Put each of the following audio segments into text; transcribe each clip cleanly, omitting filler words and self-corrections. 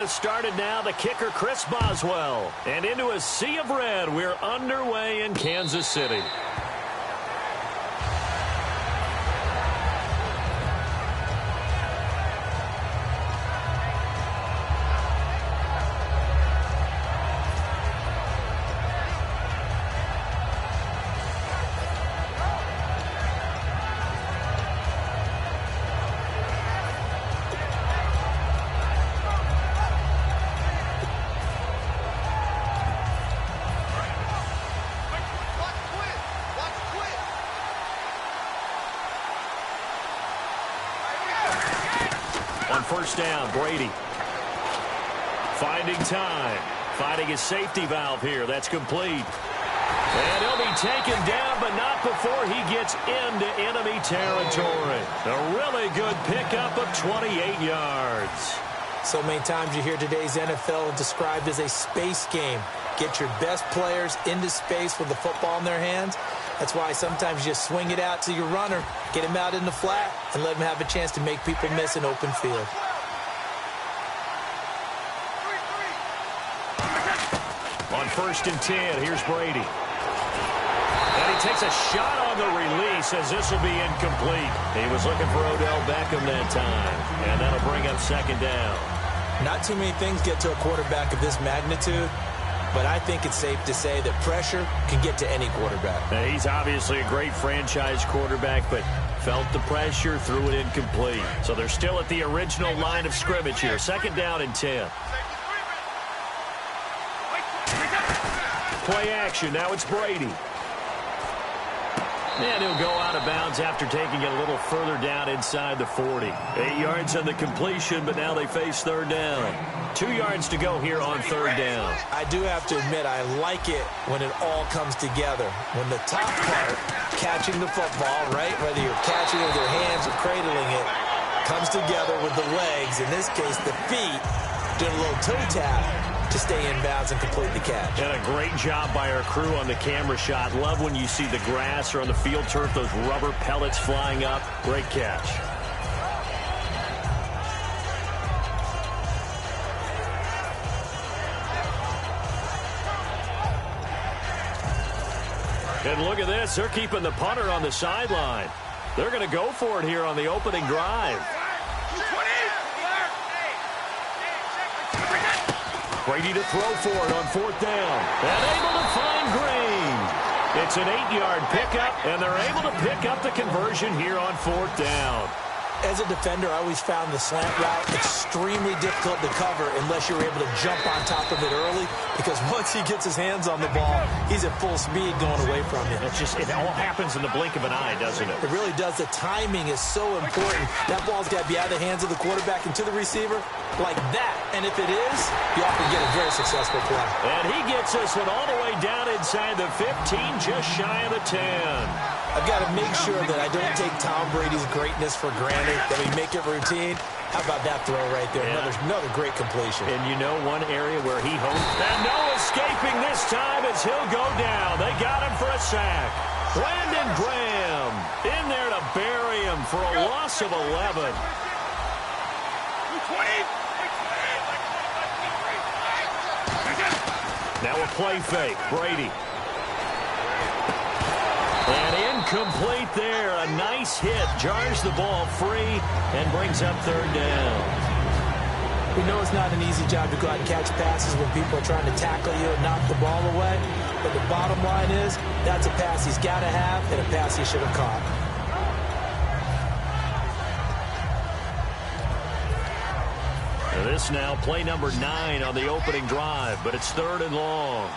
us started now. The kicker, Chris Boswell. And into a sea of red, we're underway in Kansas City. On first down, Brady. Finding time. Finding his safety valve here. That's complete. And he'll be taken down, but not before he gets into enemy territory. A really good pickup of 28 yards. So many times you hear today's NFL described as a space game. Get your best players into space with the football in their hands. That's why sometimes you just swing it out to your runner, get him out in the flat, and let him have a chance to make people miss an open field. On first and 10, here's Brady. And he takes a shot on the release as this will be incomplete. He was looking for Odell Beckham that time, and that'll bring up second down. Not too many things get to a quarterback of this magnitude, but I think it's safe to say that pressure can get to any quarterback. Now, he's obviously a great franchise quarterback, but felt the pressure, threw it incomplete. So they're still at the original line of scrimmage here. Second down and 10. Play action. Now it's Brady. And he'll go out of bounds after taking it a little further down inside the 40. 8 yards on the completion, but now they face third down. 2 yards to go here on third down. I do have to admit, I like it when it all comes together. When the top part, catching the football, right, whether you're catching it with your hands or cradling it, comes together with the legs, in this case the feet, doing a little toe tap to stay in bounds and complete the catch. And a great job by our crew on the camera shot. Love when you see the grass or on the field turf, those rubber pellets flying up. Great catch. And look at this. They're keeping the punter on the sideline. They're going to go for it here on the opening drive. Brady to throw for it on fourth down. And able to find Green. It's an 8-yard pickup, and they're able to pick up the conversion here on fourth down. As a defender, I always found the slant route extremely difficult to cover unless you're able to jump on top of it early, because once he gets his hands on the ball, he's at full speed going away from you. It all happens in the blink of an eye, doesn't it? It really does. The timing is so important. That ball's got to be out of the hands of the quarterback and to the receiver like that. And if it is, you often get a very successful play. And he gets this one all the way down inside the 15, just shy of the 10. I've got to make sure that I don't take Tom Brady's greatness for granted, that we make it routine. How about that throw right there? Yeah. Another great completion. And you know one area where he homes. And no escaping this time as he'll go down. They got him for a sack. Brandon Graham in there to bury him for a loss of 11. Now a play fake. Brady. And incomplete there. A nice hit. Jars the ball free and brings up third down. We know it's not an easy job to go out and catch passes when people are trying to tackle you and knock the ball away. But the bottom line is, that's a pass he's got to have and a pass he should have caught. This now play number 9 on the opening drive, but it's third and long.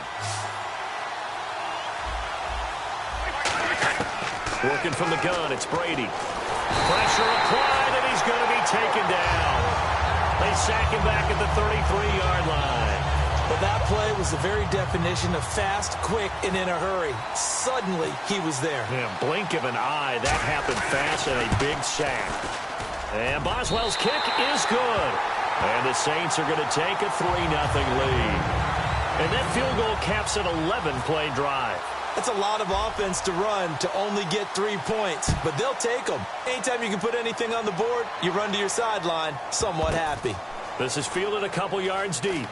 Working from the gun, it's Brady. Pressure applied, and he's going to be taken down. They sack him back at the 33-yard line. But that play was the very definition of fast, quick, and in a hurry. Suddenly, he was there. Yeah, blink of an eye. That happened fast and a big sack. And Boswell's kick is good. And the Saints are going to take a 3-0 lead. And that field goal caps an 11-play drive. That's a lot of offense to run to only get 3 points, but they'll take them. Anytime you can put anything on the board, you run to your sideline somewhat happy. This is fielded a couple yards deep.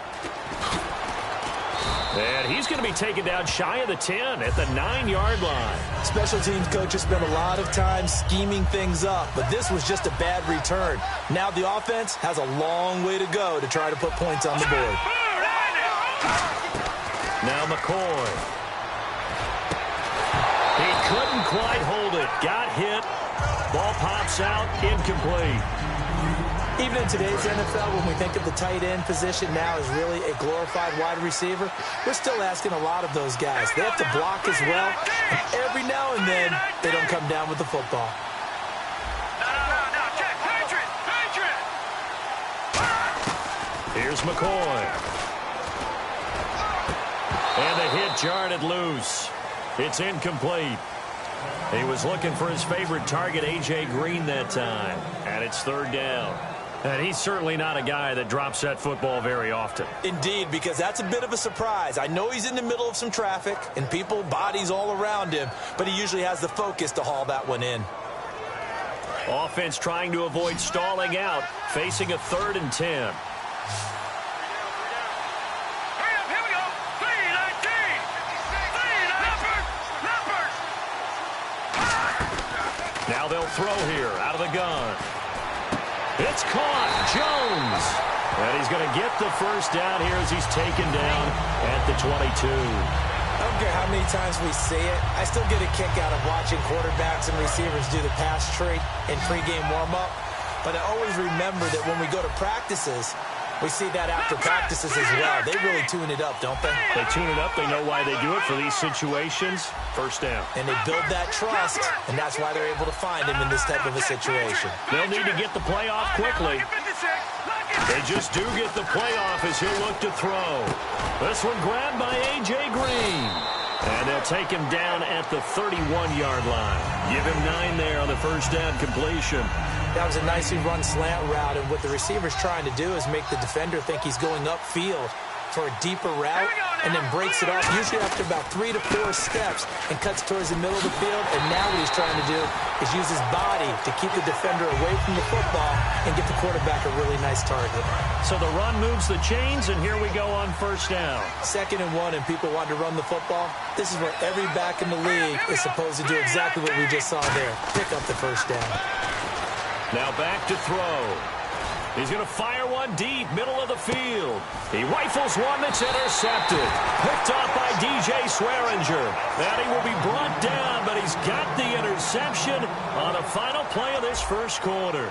And he's going to be taken down shy of the 10 at the 9-yard line. Special teams coaches spent a lot of time scheming things up, but this was just a bad return. Now the offense has a long way to go to try to put points on the board. Now McCoy. He couldn't quite hold it. Got hit. Ball pops out. Incomplete. Even in today's NFL, when we think of the tight end position now as really a glorified wide receiver, we're still asking a lot of those guys. They have to block as well, and every now and then, they don't come down with the football. Here's McCoy. And the hit jarred it loose. It's incomplete. He was looking for his favorite target, A.J. Green, that time. And it's third down. And he's certainly not a guy that drops that football very often. Indeed, because that's a bit of a surprise. I know he's in the middle of some traffic and people, bodies all around him, but he usually has the focus to haul that one in. Offense trying to avoid stalling out, facing a 3rd and 10. Now they'll throw here out of the gun. It's caught. Jones. And he's going to get the first down here as he's taken down at the 22. I don't care how many times we see it. I still get a kick out of watching quarterbacks and receivers do the pass tree in pregame warm-up. But I always remember that when we go to practices, we see that after practices as well. They really tune it up, don't they? They tune it up. They know why they do it for these situations. First down. And they build that trust, and that's why they're able to find him in this type of a situation. They'll need to get the play off quickly. They just do get the play off as he'll look to throw. This one grabbed by A.J. Green. And they'll take him down at the 31-yard line. Give him 9 there on the first down completion. That was a nicely run slant route, and what the receiver's trying to do is make the defender think he's going upfield for a deeper route, and then breaks it off, usually after about 3 to 4 steps, and cuts towards the middle of the field. And now what he's trying to do is use his body to keep the defender away from the football and get the quarterback a really nice target. So the run moves the chains, and here we go on first down. 2nd and 1, and people want to run the football. This is where every back in the league is supposed to do exactly what we just saw there, pick up the first down. Now back to throw. He's going to fire one deep, middle of the field. He rifles one that's intercepted. Picked off by DJ Swearinger. And he will be brought down, but he's got the interception on the final play of this first quarter.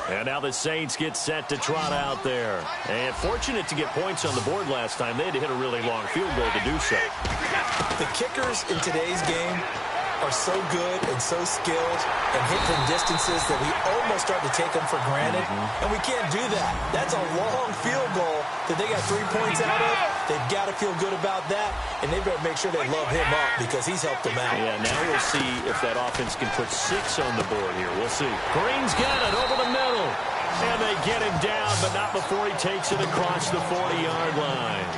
And now the Saints get set to trot out there. And fortunate to get points on the board last time. They had to hit a really long field goal to do so. The kickers in today's game are so good and so skilled and hit from distances that we almost start to take them for granted. And we can't do that. That's a long field goal that they got 3 points out of. They've got to feel good about that, and they better make sure they love him up because he's helped them out. Yeah, now we'll see if that offense can put 6 on the board here. We'll see. Green's got it over the middle. And they get him down, but not before he takes it across the 40-yard line.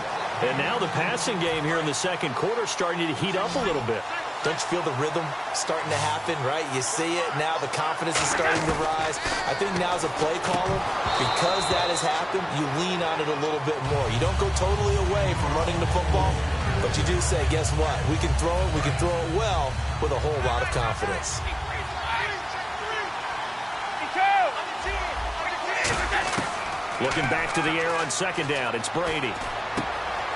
And now the passing game here in the second quarter starting to heat up a little bit. Don't you feel the rhythm starting to happen, right? You see it now. The confidence is starting to rise. I think now as a play caller, because that has happened, you lean on it a little bit more. You don't go totally away from running the football, but you do say, guess what? We can throw it. We can throw it well with a whole lot of confidence. Looking back to the air on second down, it's Brady.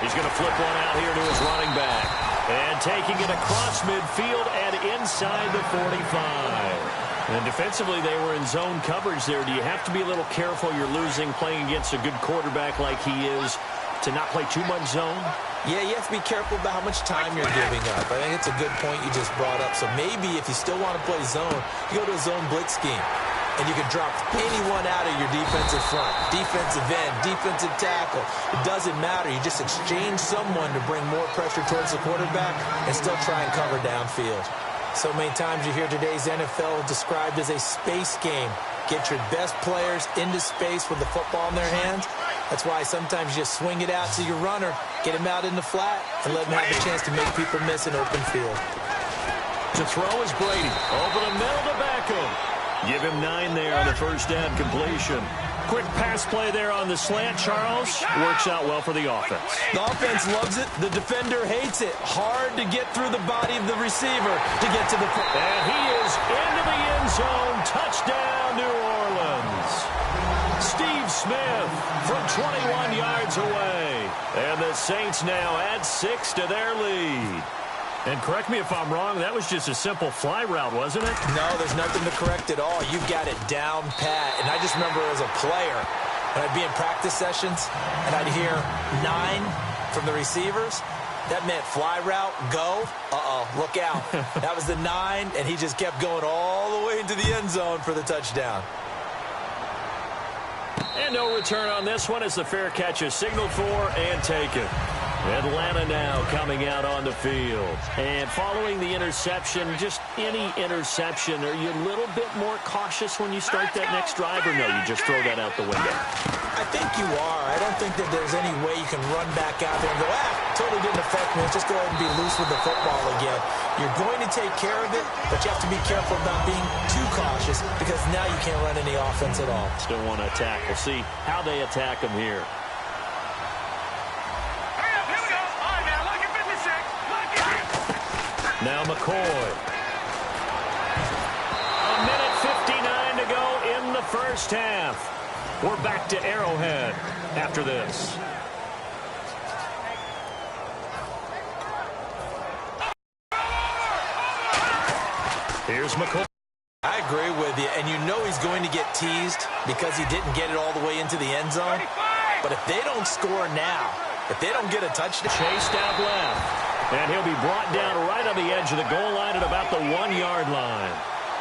He's going to flip one out here to his running back. And taking it across midfield and inside the 45. And defensively, they were in zone coverage there. Do you have to be a little careful? You're losing, playing against a good quarterback like he is, to not play too much zone? Yeah, you have to be careful about how much time you're giving up. I think it's a good point you just brought up. So maybe if you still want to play zone, you go to a zone blitz scheme. And you can drop anyone out of your defensive front, defensive end, defensive tackle. It doesn't matter. You just exchange someone to bring more pressure towards the quarterback and still try and cover downfield. So many times you hear today's NFL described as a space game. get your best players into space with the football in their hands. That's why sometimes you just swing it out to your runner, get him out in the flat, and let him have a chance to make people miss an open field. To throw is Brady. Over the middle to Beckham. Give him 9 there on the first down completion. Quick pass play there on the slant, Charles. Works out well for the offense. The offense loves it. The defender hates it. Hard to get through the body of the receiver to get to the... And he is into the end zone. Touchdown, New Orleans. Steve Smith from 21 yards away. And the Saints now add 6 to their lead. And correct me if I'm wrong, that was just a simple fly route, wasn't it? No, there's nothing to correct at all. You've got it down pat. And I just remember as a player, when I'd be in practice sessions, and I'd hear 9 from the receivers, that meant fly route, go, look out. That was the 9, and he just kept going all the way into the end zone for the touchdown. And no return on this one as the fair catch is signaled for and taken. Atlanta now coming out on the field. And following the interception, just any interception, are you a little bit more cautious when you start that next drive, or no, you just throw that out the window? I think you are. I don't think that there's any way you can run back out there and go, totally didn't affect me. Let's just go ahead and be loose with the football again. You're going to take care of it, but you have to be careful about being too cautious because now you can't run any offense at all. Still want to attack. We'll see how they attack them here. Now McCoy. A minute 59 to go in the first half. We're back to Arrowhead after this. Here's McCoy. I agree with you, and you know he's going to get teased because he didn't get it all the way into the end zone. But if they don't score now, if they don't get a touchdown. Chased out left. And he'll be brought down right on the edge of the goal line at about the 1-yard line.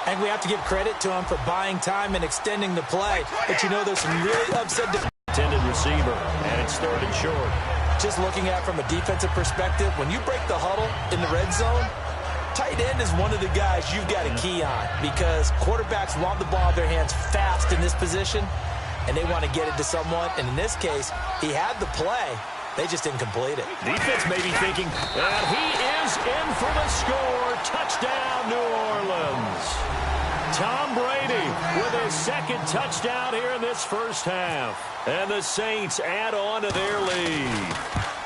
And we have to give credit to him for buying time and extending the play. But you know there's some really upset intended receiver, and it's 3rd and short. Just looking at it from a defensive perspective, when you break the huddle in the red zone, tight end is one of the guys you've got a key on because quarterbacks want the ball in their hands fast in this position, and they want to get it to someone. And in this case, he had the play. They just didn't complete it. Defense may be thinking, and he is in for the score. Touchdown, New Orleans. Tom Brady with his 2nd touchdown here in this first half. And the Saints add on to their lead.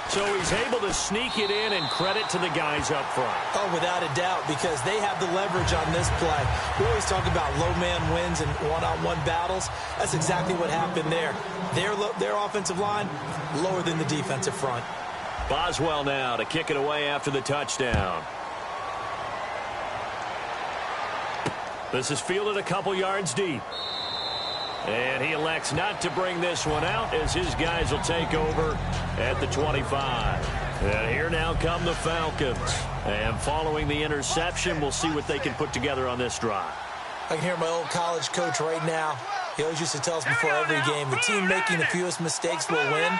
So he's able to sneak it in, and credit to the guys up front. Oh, without a doubt, because they have the leverage on this play. We always talk about low man wins and one-on-one battles. That's exactly what happened there. Their offensive line, lower than the defensive front. Boswell now to kick it away after the touchdown. This is fielded a couple yards deep. And he elects not to bring this one out as his guys will take over at the 25. And here now come the Falcons. And following the interception, we'll see what they can put together on this drive. I can hear my old college coach right now. He always used to tell us before every game, the team making the fewest mistakes will win.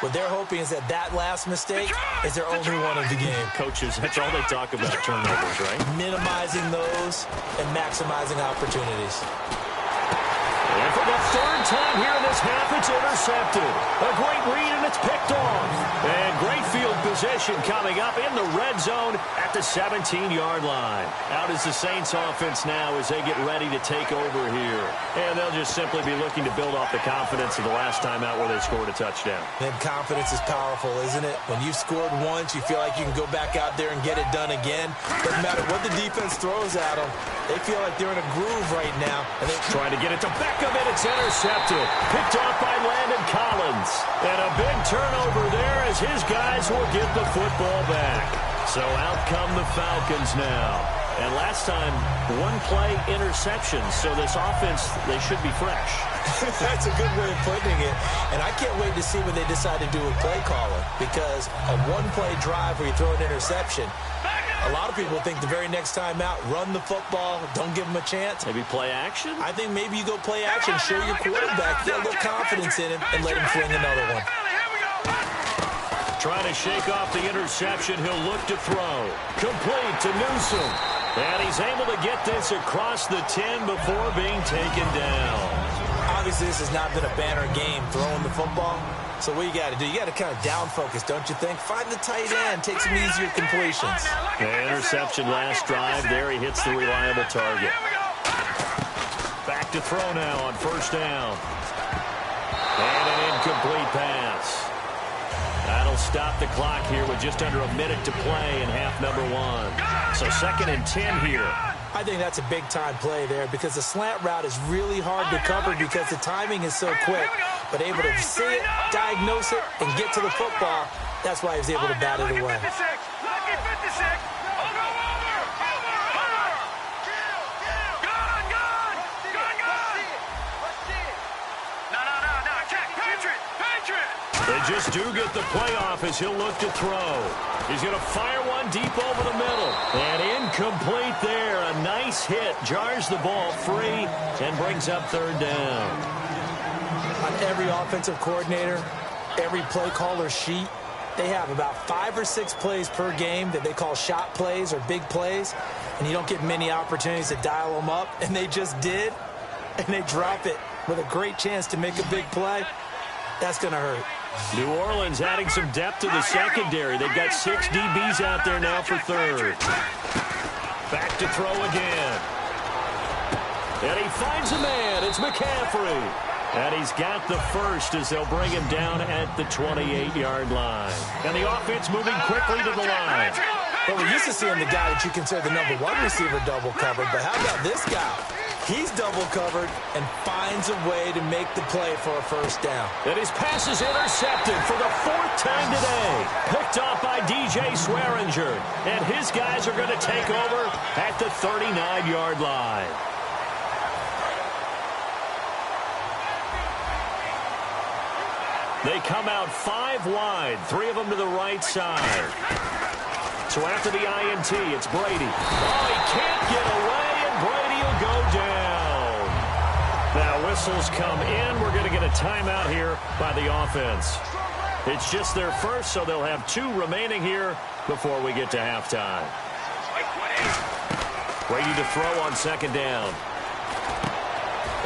What they're hoping is that last mistake is their only one of the game. Coaches, that's all they talk about, turnovers, right? Minimizing those and maximizing opportunities. And for the 3rd time here in this half, it's intercepted. A great read, and it's picked off. And great field position coming up in the red zone at the 17-yard line. Out is the Saints offense now as they get ready to take over here. And they'll just simply be looking to build off the confidence of the last time out where they scored a touchdown. And confidence is powerful, isn't it? When you've scored once, you feel like you can go back out there and get it done again. Doesn't matter what the defense throws at them. They feel like they're in a groove right now. And they're trying to get it to Beckham, and it's intercepted. Picked off by Landon Collins. And a big turnover there as his guys will get the football back. So out come the Falcons now. And last time, 1-play interception. So this offense, they should be fresh. That's a good way of putting it. And I can't wait to see what they decide to do with play calling. Because a 1-play drive where you throw an interception, a lot of people think the very next time out, run the football, don't give them a chance. Maybe play action? I think maybe you go play action, show your quarterback, get a little confidence in him, and let him fling another one. Trying to shake off the interception. He'll look to throw. Complete to Newsome. And he's able to get this across the 10 before being taken down. Obviously, this has not been a banner game throwing the football. So what you got to do, you got to kind of down focus, don't you think? Find the tight end, take some easier completions. The interception last drive. There he hits the reliable target. Back to throw now on first down. And an incomplete pass. That'll stop the clock here with just under a minute to play in half number 1. So 2nd and 10 here. I think that's a big-time play there because the slant route is really hard to cover because the timing is so quick. But able to see it, diagnose it, and get to the football, that's why he was able to bat it away. They just do get the playoff as he'll look to throw. He's going to fire one deep over the middle. And incomplete there. A nice hit. Jars the ball free and brings up 3rd down. On every offensive coordinator, every play caller sheet, they have about 5 or 6 plays per game that they call shot plays or big plays. And you don't get many opportunities to dial them up. And they just did. And they drop it with a great chance to make a big play. That's going to hurt. New Orleans adding some depth to the secondary. They've got 6 DBs out there now for 3rd. Back to throw again. And he finds a man. It's McCaffrey. And he's got the first as they'll bring him down at the 28-yard line. And the offense moving quickly to the line. Well, we're used to seeing the guy that you consider the number 1 receiver double covered. But how about this guy? He's double covered and finds a way to make the play for a first down. And his pass is intercepted for the 4th time today. Picked off by DJ Swearinger. And his guys are going to take over at the 39-yard line. They come out 5 wide, 3 of them to the right side. So after the INT, it's Brady. Oh, he can't get away, and Brady will go down. Now whistles come in. We're going to get a timeout here by the offense. It's just their first, so they'll have 2 remaining here before we get to halftime. Brady to throw on 2nd down.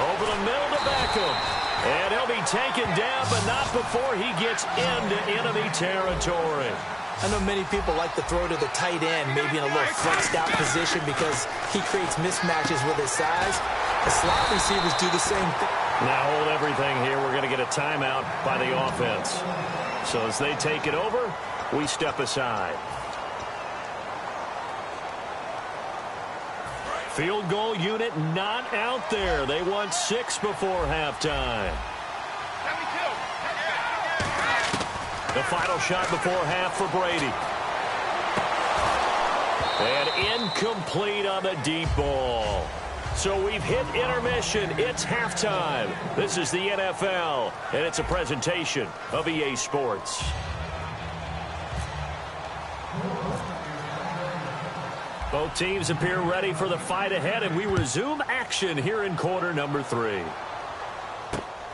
Over the middle to Beckham. And he'll be taken down, but not before he gets into enemy territory. I know many people like to throw to the tight end, maybe in a little flexed out position because he creates mismatches with his size. The slot receivers do the same thing. Now hold everything here. We're going to get a timeout by the offense. So as they take it over, we step aside. Field goal unit not out there. They want 6 before halftime. The final shot before half for Brady. And incomplete on the deep ball. So we've hit intermission. It's halftime. This is the NFL, and it's a presentation of EA Sports. Both teams appear ready for the fight ahead, and we resume action here in quarter number 3.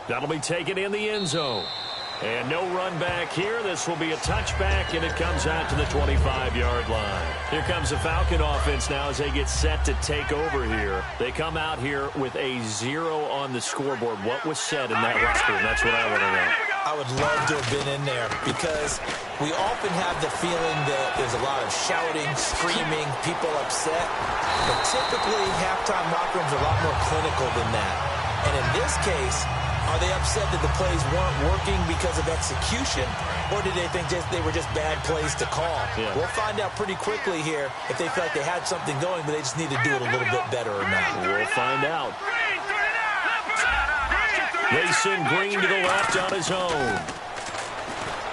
That'll be taken in the end zone. And no run back here. This will be a touchback, and it comes out to the 25-yard line. Here comes the Falcon offense now as they get set to take over here. They come out here with a 0 on the scoreboard. What was said in that locker room? That's what I want to know. I would love to have been in there because we often have the feeling that there's a lot of shouting, screaming, people upset. But typically, halftime locker rooms are a lot more clinical than that. And in this case, are they upset that the plays weren't working because of execution, or did they think they were just bad plays to call? Yeah. We'll find out pretty quickly here if they felt like they had something going, but they just need to do it a little bit better or not. We'll find out. They send Green to the left on his own.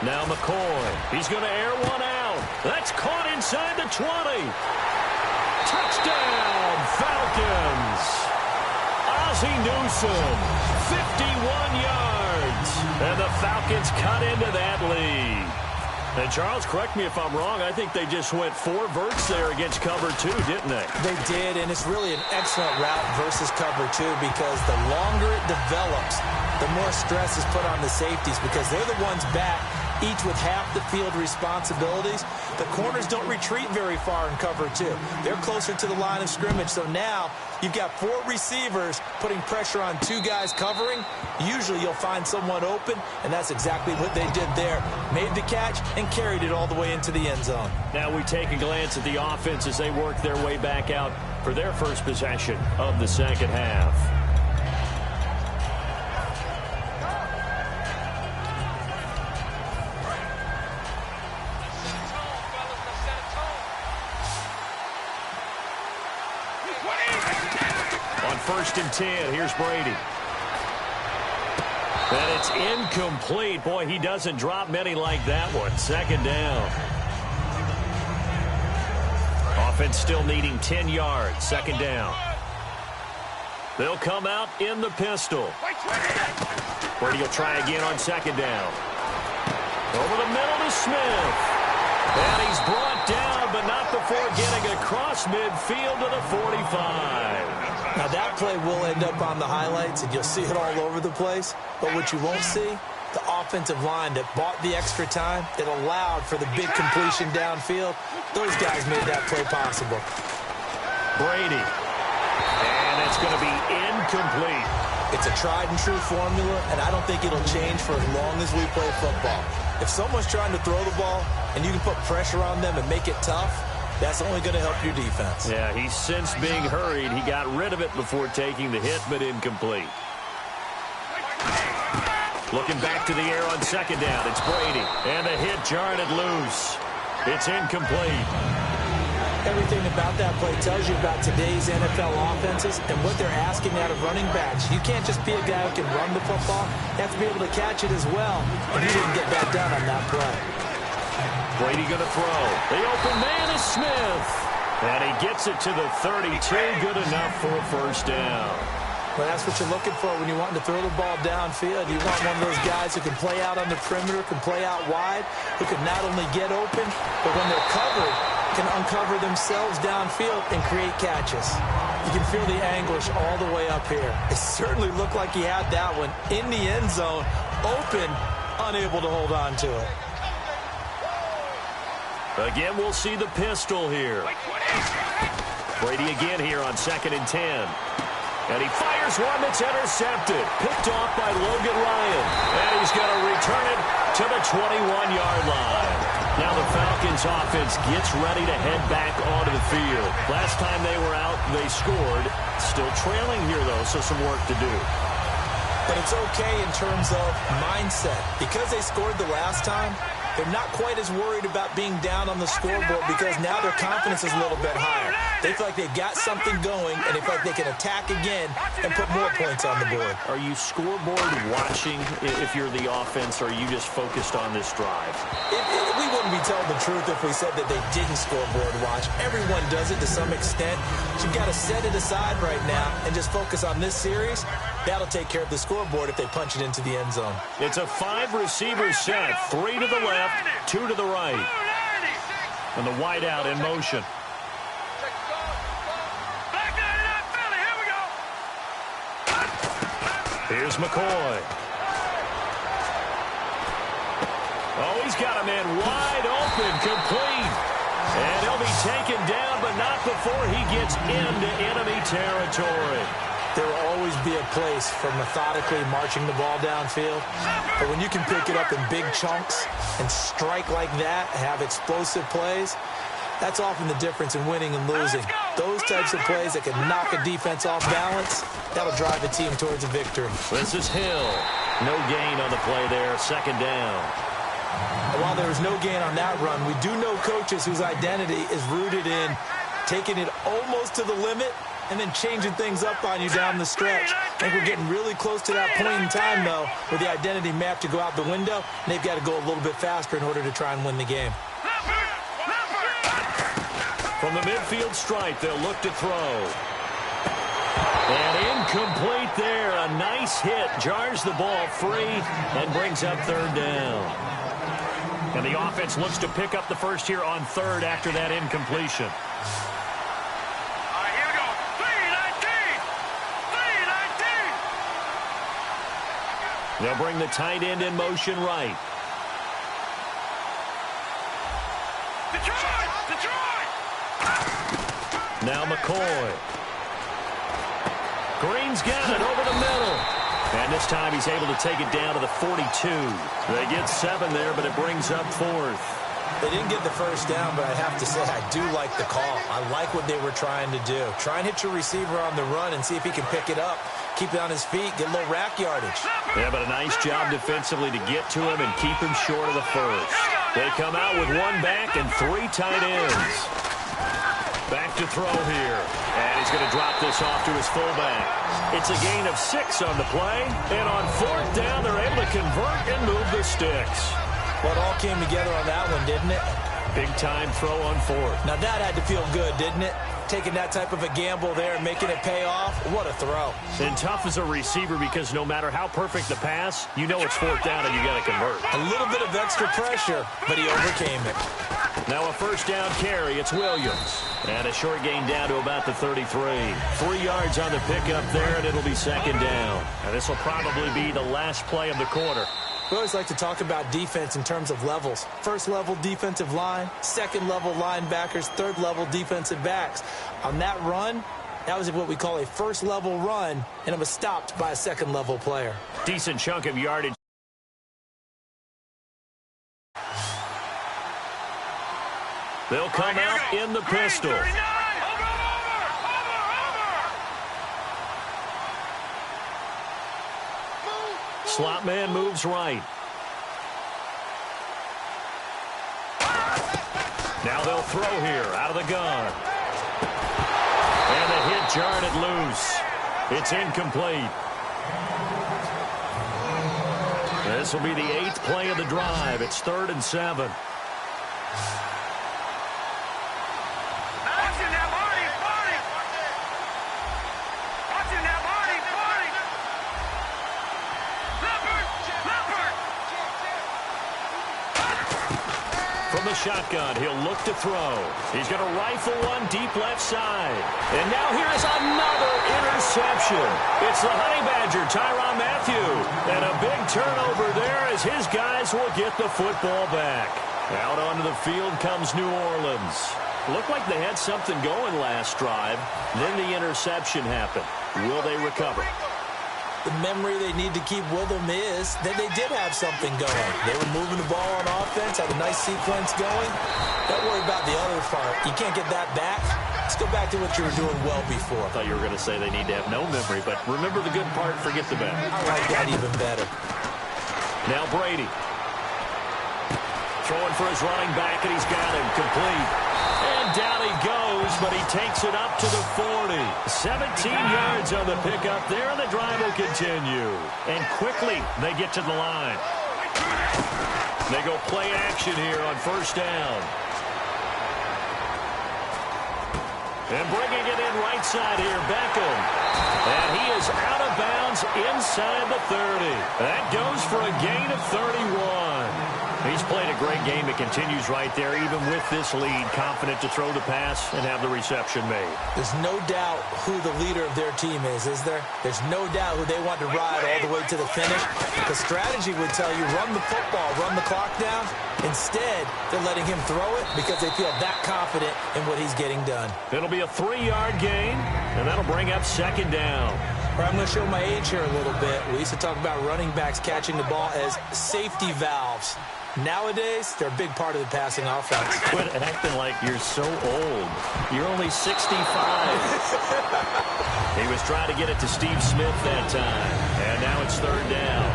Now McCoy. He's going to air one out. That's caught inside the 20. Touchdown, Falcons. Ozzie Newsome, 51 yards. And the Falcons cut into that lead. And Charles, correct me if I'm wrong, I think they just went 4 verts there against cover 2, didn't they? They did, and it's really an excellent route versus cover 2 because the longer it develops, the more stress is put on the safeties because they're the ones back each with half the field responsibilities. The corners don't retreat very far in cover two. They're closer to the line of scrimmage. So now you've got 4 receivers putting pressure on 2 guys covering. Usually you'll find someone open, and that's exactly what they did there. Made the catch and carried it all the way into the end zone. Now we take a glance at the offense as they work their way back out for their first possession of the second half. On 1st and 10, here's Brady. And it's incomplete. Boy, he doesn't drop many like that one. 2nd down. Offense still needing 10 yards. 2nd down. They'll come out in the pistol. Brady will try again on 2nd down. Over the middle to Smith. And he's brought down, but not before getting across midfield to the 45. Now, that play will end up on the highlights, and you'll see it all over the place. But what you won't see, the offensive line that bought the extra time, that allowed for the big completion downfield, those guys made that play possible. Brady. And it's going to be incomplete. It's a tried-and-true formula, and I don't think it'll change for as long as we play football. If someone's trying to throw the ball and you can put pressure on them and make it tough, that's only going to help your defense. Yeah, he's since being hurried. He got rid of it before taking the hit, but incomplete. Looking back to the air on 2nd down. It's Brady. And the hit jarred it loose. It's incomplete. Everything about that play tells you about today's NFL offenses and what they're asking out of running backs. You can't just be a guy who can run the football. You have to be able to catch it as well. And he didn't get that done on that play. Brady going to throw. The open man is Smith. And he gets it to the 32. Good enough for a 1st down. Well, that's what you're looking for when you're wanting to throw the ball downfield. You want one of those guys who can play out on the perimeter, can play out wide, who can not only get open, but when they're covered, can uncover themselves downfield and create catches. You can feel the anguish all the way up here. It certainly looked like he had that one in the end zone, open, unable to hold on to it. Again, we'll see the pistol here. Brady again here on 2nd and 10. And he fires one that's intercepted. Picked off by Logan Ryan. And he's going to return it to the 21-yard line. Now the Falcons offense gets ready to head back onto the field. Last time they were out, they scored. Still trailing here, though, so some work to do. But it's okay in terms of mindset. Because they scored the last time, they're not quite as worried about being down on the scoreboard because now their confidence is a little bit higher. They feel like they've got something going, and they feel like they can attack again and put more points on the board. Are you scoreboard watching if you're the offense, or are you just focused on this drive? We wouldn't be telling the truth if we said that they didn't scoreboard watch. Everyone does it to some extent. But you've got to set it aside right now and just focus on this series. That'll take care of the scoreboard if they punch it into the end zone. It's a 5-receiver set. 3 to the left, 2 to the right. And the wideout in motion. Here's McCoy. Oh, he's got a man wide open, complete. And he'll be taken down, but not before he gets into enemy territory. There will always be a place for methodically marching the ball downfield. But when you can pick it up in big chunks and strike like that, have explosive plays, that's often the difference in winning and losing. Those types of plays that can knock a defense off balance, that'll drive a team towards a victory. This is Hill. No gain on the play there. 2nd down. And while there was no gain on that run, we do know coaches whose identity is rooted in taking it almost to the limit and then changing things up on you down the stretch. I think we're getting really close to that point in time, though, where the identity may have to go out the window, and they've got to go a little bit faster in order to try and win the game. From the midfield stripe, they'll look to throw. And incomplete there. A nice hit. Jars the ball free and brings up 3rd down. And the offense looks to pick up the first here on 3rd after that incompletion. They'll bring the tight end in motion right. Now McCoy. Green's got it over the middle. And this time he's able to take it down to the 42. They get 7 there, but it brings up 4th. They didn't get the first down, but I have to say I do like the call. I like what they were trying to do. Try and hit your receiver on the run and see if he can pick it up. Keep it on his feet, get a little rack yardage. Yeah, but a nice job defensively to get to him and keep him short of the first. They come out with 1 back and 3 tight ends. Back to throw here. And he's going to drop this off to his fullback. It's a gain of 6 on the play. And on 4th down, they're able to convert and move the sticks. Well, it all came together on that one, didn't it? Big-time throw on 4th. Now, that had to feel good, didn't it? Taking that type of a gamble there and making it pay off. What a throw. And tough as a receiver because no matter how perfect the pass, you know it's 4th down and you got to convert. A little bit of extra pressure, but he overcame it. Now a first down carry. It's Williams. And a short gain down to about the 33. 3 yards on the pickup there, and it'll be 2nd down. And this will probably be the last play of the quarter. We always like to talk about defense in terms of levels. First level defensive line, second level linebackers, third level defensive backs. On that run, that was what we call a first level run, and it was stopped by a second level player. Decent chunk of yardage. They'll come out in the pistol. Slot man moves right. Now they'll throw here out of the gun. And the hit jarred it loose. It's incomplete. This will be the 8th play of the drive. It's 3rd and 7. From the shotgun, he'll look to throw. He's going to rifle one deep left side. And now here's another interception. It's the Honey Badger, Tyrann Mathieu. And a big turnover there as his guys will get the football back. Out onto the field comes New Orleans. Looked like they had something going last drive. Then the interception happened. Will they recover? The memory they need to keep with them is that they did have something going. They were moving the ball on offense, had a nice sequence going. Don't worry about the other part. You can't get that back. Let's go back to what you were doing well before. I thought you were going to say they need to have no memory, but remember the good part, forget the bad. I like that even better. Now Brady. Throwing for his running back, and he's got him complete. And down he goes, but he takes it up to the 40. 17 yards on the pickup there, and the drive will continue. And quickly, they get to the line. They go play action here on first down. And bringing it in right side here, Beckham. And he is out of bounds inside the 30. That goes for a gain of 31. He's played a great game. It continues right there, even with this lead, confident to throw the pass and have the reception made. There's no doubt who the leader of their team is there? There's no doubt who they want to ride all the way to the finish. The strategy would tell you, run the football, run the clock down. Instead, they're letting him throw it because they feel that confident in what he's getting done. It'll be a 3-yard gain, and that'll bring up 2nd down. I'm going to show my age here a little bit. We used to talk about running backs catching the ball as safety valves. Nowadays, they're a big part of the passing offense. Quit acting like you're so old. You're only 65. He was trying to get it to Steve Smith that time. And now it's 3rd down.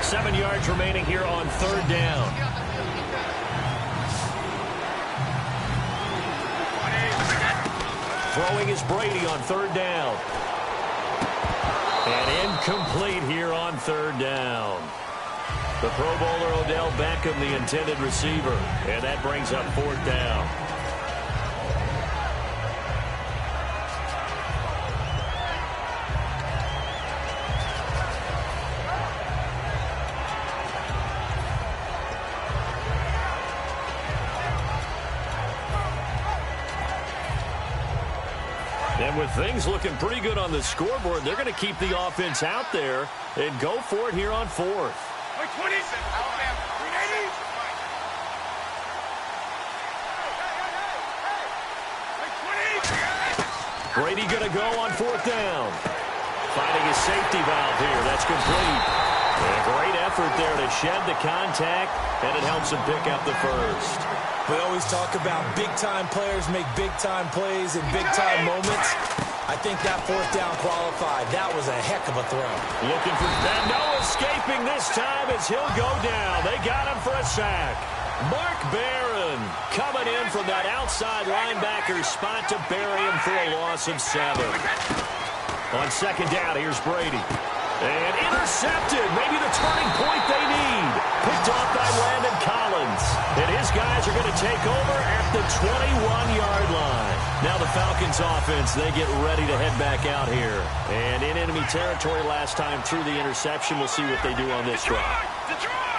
7 yards remaining here on 3rd down. Throwing is Brady on 3rd down. And incomplete here on 3rd down. The Pro Bowler Odell Beckham, the intended receiver. And that brings up 4th down. And with things looking pretty good on the scoreboard, they're going to keep the offense out there and go for it here on 4th. Brady going to go on 4th down. Finding his safety valve here. That's complete. And a great effort there to shed the contact, and it helps him pick up the first. We always talk about big-time players make big-time plays in big-time moments. I think that 4th down qualified. That was a heck of a throw. Looking for that. No escaping this time as he'll go down. They got him for a sack. Mark Barron coming in from that outside linebacker spot to bury him for a loss of 7. On 2nd down, here's Brady. And intercepted. Maybe the turning point they need. Picked off by Landon Collins. And his guys are going to take over at the 21-yard line. Now the Falcons offense, they get ready to head back out here. And in enemy territory last time through the interception. We'll see what they do on this drive.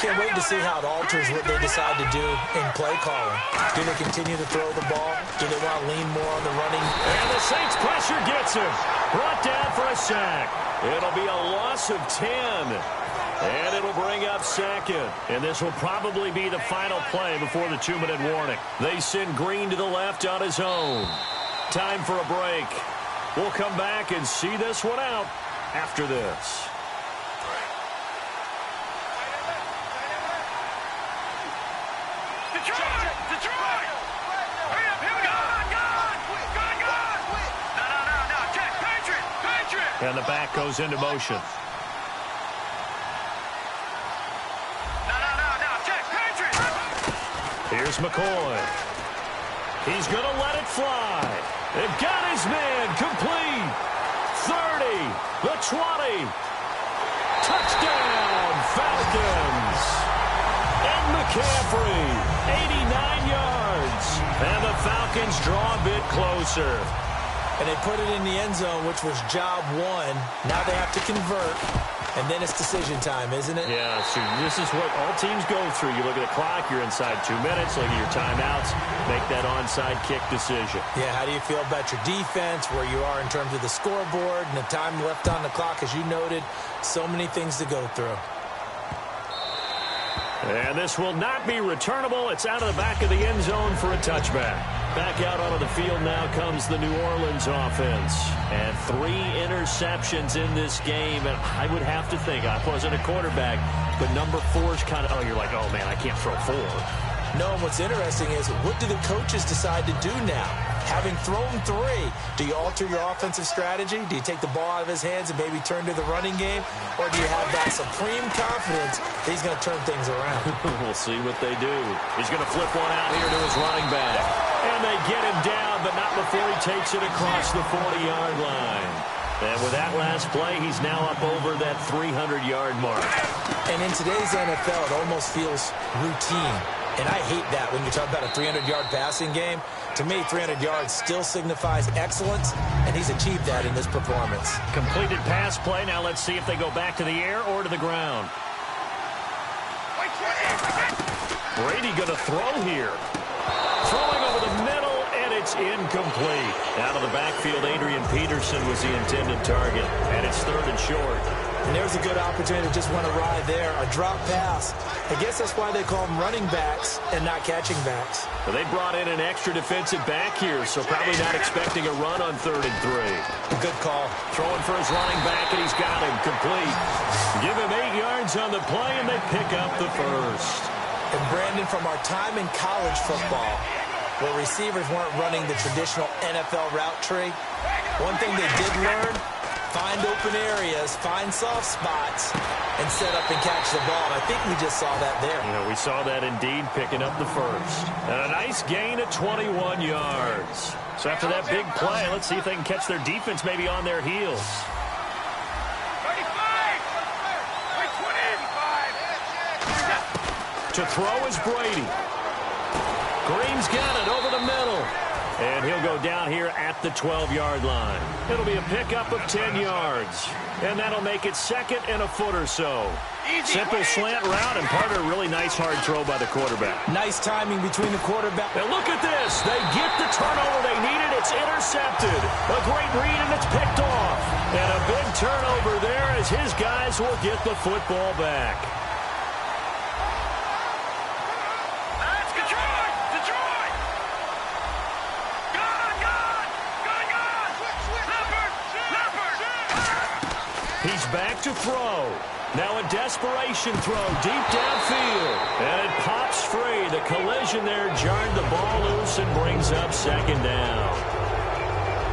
Can't wait to see how it alters what they decide to do in play calling. Do they continue to throw the ball? Do they want to lean more on the running? And the Saints pressure gets him. Brought down for a sack. It'll be a loss of 10. And it'll bring up 2nd. And this will probably be the final play before the 2-minute warning. They send Green to the left on his own. Time for a break. We'll come back and see this one out after this. And the back goes into motion. Here's McCoy. He's going to let it fly. They've got his man complete. 30, the 20. Touchdown, Falcons. And McCaffrey, 89 yards. And the Falcons draw a bit closer. And they put it in the end zone, which was job 1. Now they have to convert, and then it's decision time, isn't it? Yeah, so this is what all teams go through. You look at the clock, you're inside 2 minutes, look at your timeouts, make that onside kick decision. Yeah, how do you feel about your defense, where you are in terms of the scoreboard, and the time left on the clock, as you noted, so many things to go through. And this will not be returnable. It's out of the back of the end zone for a touchback. Back out onto the field now comes the New Orleans offense. And 3 interceptions in this game. And I would have to think, I wasn't a quarterback, but number 4's kind of, you're like, oh, man, I can't throw 4. No, and what's interesting is, what do the coaches decide to do now? Having thrown 3, do you alter your offensive strategy? Do you take the ball out of his hands and maybe turn to the running game? Or do you have that supreme confidence that he's going to turn things around? We'll see what they do. He's going to flip one out here to his running back. And they get him down, but not before he takes it across the 40-yard line. And with that last play, he's now up over that 300-yard mark. And in today's NFL, it almost feels routine. And I hate that when you talk about a 300-yard passing game. To me, 300 yards still signifies excellence, and he's achieved that in this performance. Completed pass play. Now let's see if they go back to the air or to the ground. Brady going to throw here. Throwing over the middle, and it's incomplete. Out of the backfield, Adrian Peterson was the intended target, and it's 3rd and short. And there's a good opportunity to just want to ride there. A drop pass. I guess that's why they call them running backs and not catching backs. Well, they brought in an extra defensive back here, so probably not expecting a run on 3rd and 3. Good call. Throwing for his running back, and he's got him complete. Give him 8 yards on the play, and they pick up the first. And Brandon, from our time in college football, where receivers weren't running the traditional NFL route tree, one thing they did learn, find open areas, find soft spots, and set up and catch the ball. And I think we just saw that there. You know, we saw that indeed, picking up the first. And a nice gain of 21 yards. So after that big play, let's see if they can catch their defense maybe on their heels. To throw is Brady. Green's got it over the middle. And he'll go down here at the 12-yard line. It'll be a pickup of 10 yards. And that'll make it 2nd and a foot or so. Simple slant route and part of a really nice hard throw by the quarterback. Nice timing between the quarterback. And look at this. They get the turnover they needed. It's intercepted. A great read, and it's picked off. And a big turnover there as his guys will get the football back. to throw. Now a desperation throw deep downfield. And it pops free. The collision there jarred the ball loose and brings up second down.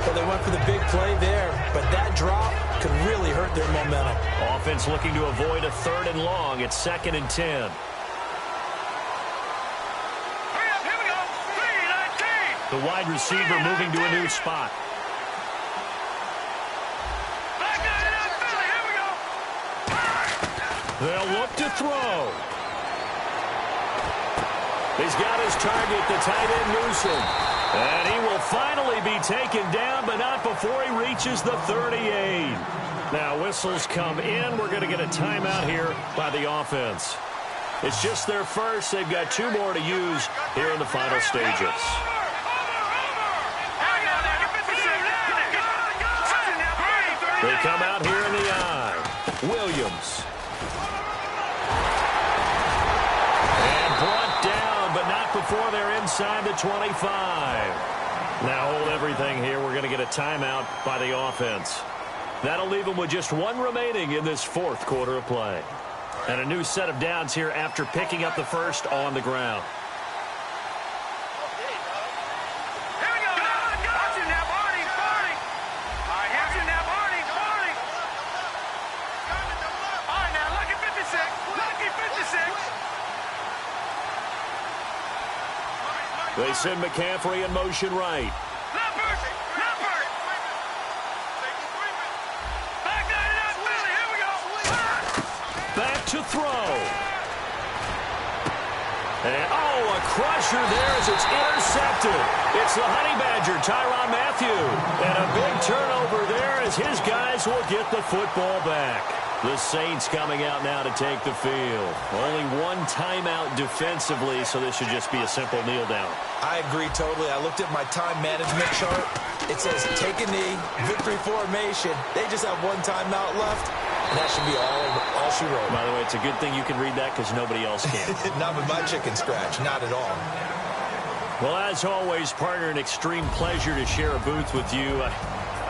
Well, they went for the big play there, but that drop could really hurt their momentum. Offense looking to avoid a 3rd and long. It's 2nd and 10. The wide receiver moving to a new spot. They'll look to throw. He's got his target, the tight end Newsom. And he will finally be taken down, but not before he reaches the 38. Now whistles come in. We're going to get a timeout here by the offense. It's just their first. They've got 2 more to use here in the final stages. They come out here in the I. Williams. And brought down, but not before they're inside the 25. Now hold everything here. We're going to get a timeout by the offense. That'll leave them with just 1 remaining in this 4th quarter of play. And a new set of downs here after picking up the first on the ground. They send McCaffrey in motion right. Back to throw. And, a crusher there as it's intercepted. It's the Honey Badger, Tyrann Mathieu. And a big turnover there as his guys will get the football back. The Saints coming out now to take the field. Only 1 timeout defensively, so this should just be a simple kneel down. I agree totally. I looked at my time management chart. It says take a knee, victory formation. They just have 1 timeout left, and that should be all she wrote. By the way, it's a good thing you can read that because nobody else can. Not with my chicken scratch. Not at all. Well, as always, partner, an extreme pleasure to share a booth with you.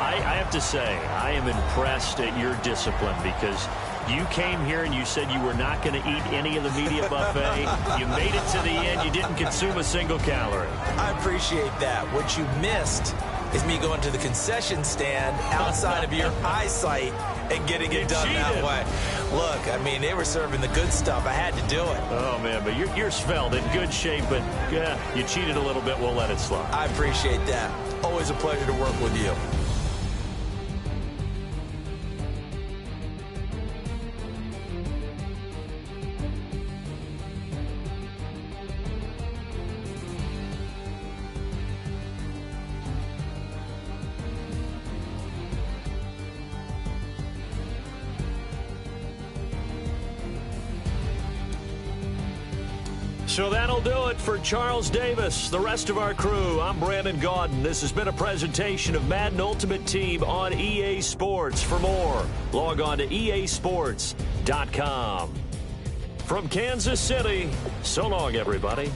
I have to say, I am impressed at your discipline because you came here and you said you were not going to eat any of the media buffet. You made it to the end. You didn't consume a single calorie. I appreciate that. What you missed is me going to the concession stand outside of your eyesight and getting it done that way. Look, I mean, they were serving the good stuff. I had to do it. Oh, man, but you're svelte, in good shape, but yeah, you cheated a little bit. We'll let it slide. I appreciate that. Always a pleasure to work with you. So that'll do it for Charles Davis, the rest of our crew. I'm Brandon Gaudin. This has been a presentation of Madden Ultimate Team on EA Sports. For more, log on to easports.com. From Kansas City, so long, everybody.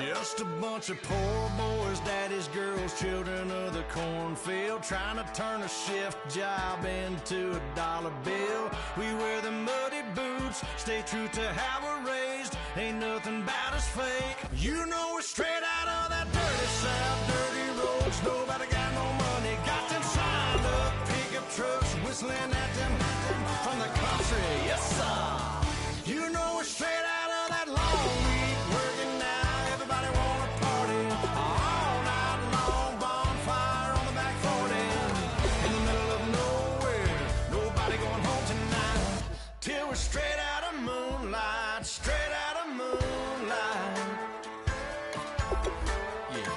Just a bunch of poor boys, daddy's girls, children of the cornfield, trying to turn a shift job into a dollar bill. We wear the muddy boots, stay true to how we're raised. Ain't nothing about us fake. You know we're straight out of that dirty south, dirty roads. Nobody got no money, got them signed up pickup trucks, whistling at them from the country. Yes, sir. You know we're straight out of that long week, working now. Everybody wanna party all night long. Bonfire on the back 40 in the middle of nowhere. Nobody going home tonight till we're straight out of moonlight, straight out of moonlight. Yeah.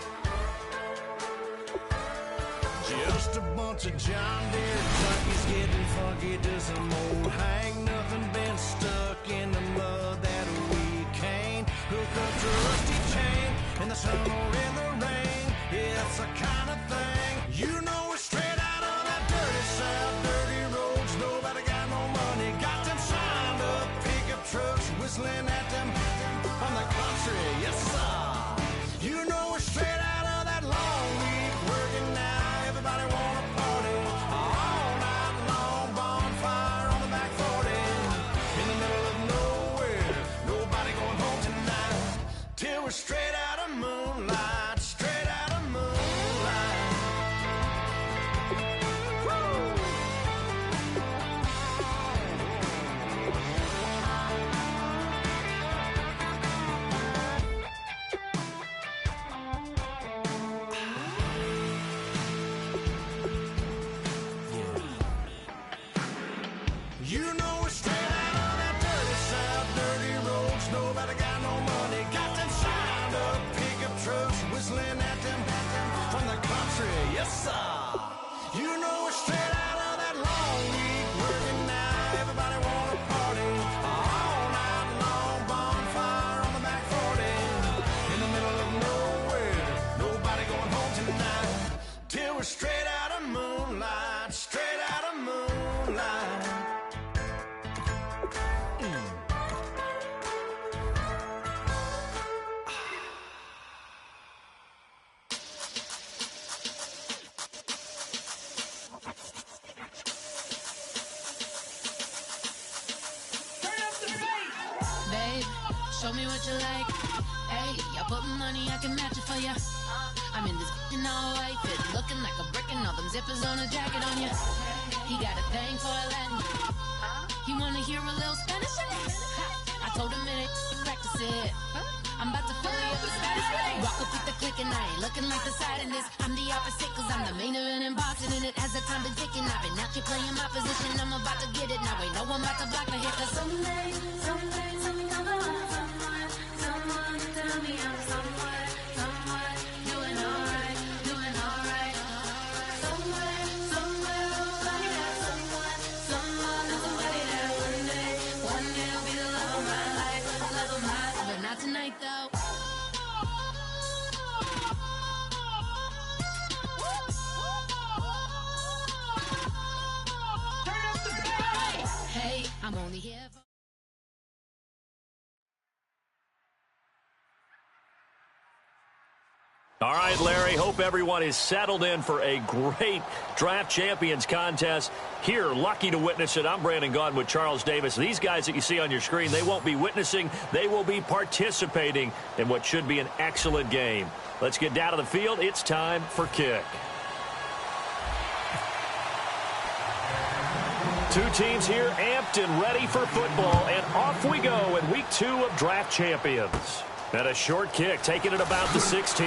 Just a bunch of John Deere junkies getting funky to some old hang. Nothing been stuck in the mud that we can't hook up to a rusty chain in the sun or in the rain. Yeah, it's the kind of thing. You know we're straight out of that dirty south, dirty roads. Nobody got no money, got them signed up pickup trucks, whistling at them from the country. Yes, sir. You know we're straight out of that long week, working now. Everybody wanna party all night long. Bonfire on the back 40 in the middle of nowhere. Nobody going home tonight till we're straight out of moonlight, straight out of moonlight. Woo! You know we're straight out of that dirty south, dirty roads. Nobody got no money, got them signed up pickup trucks, whistling at them from the country. Yes, sir. You know we're straight out of that long week, working now. Everybody wanna party all night long. Bonfire on the back 40 in the middle of nowhere. Nobody going home tonight till we're straight out of moonlight, straight out of moonlight. Babe, show me what you like. Hey, I put money, I can match it for ya. I'm in this in all white fit, looking like a brick and all them zippers on a jacket on ya. He got a thing for a Latin. He wanna hear a little Spanish. I told him it ain't practice it. I'm about to fully up the status. Rock up with the click and I ain't looking like the side in this. I'm the opposite cause I'm the main event in boxing and it has the time been ticking. I've been out here playing my position, I'm about to get it. Now ain't no one about to block the hit cause someday something come along. Someone tell me I'm somewhere doing alright. Somewhere, somebody that someone and somebody that one day will be the love of my life, but not tonight though. Hey, I'm only here for All right, Larry, hope everyone is settled in for a great Draft Champions contest. Here, lucky to witness it, I'm Brandon Gaudin with Charles Davis. These guys that you see on your screen, they won't be witnessing, they will be participating in what should be an excellent game. Let's get down to the field. It's time for kick. Two teams here amped and ready for football, and off we go in week 2 of Draft Champions. And a short kick, taking it about the 16.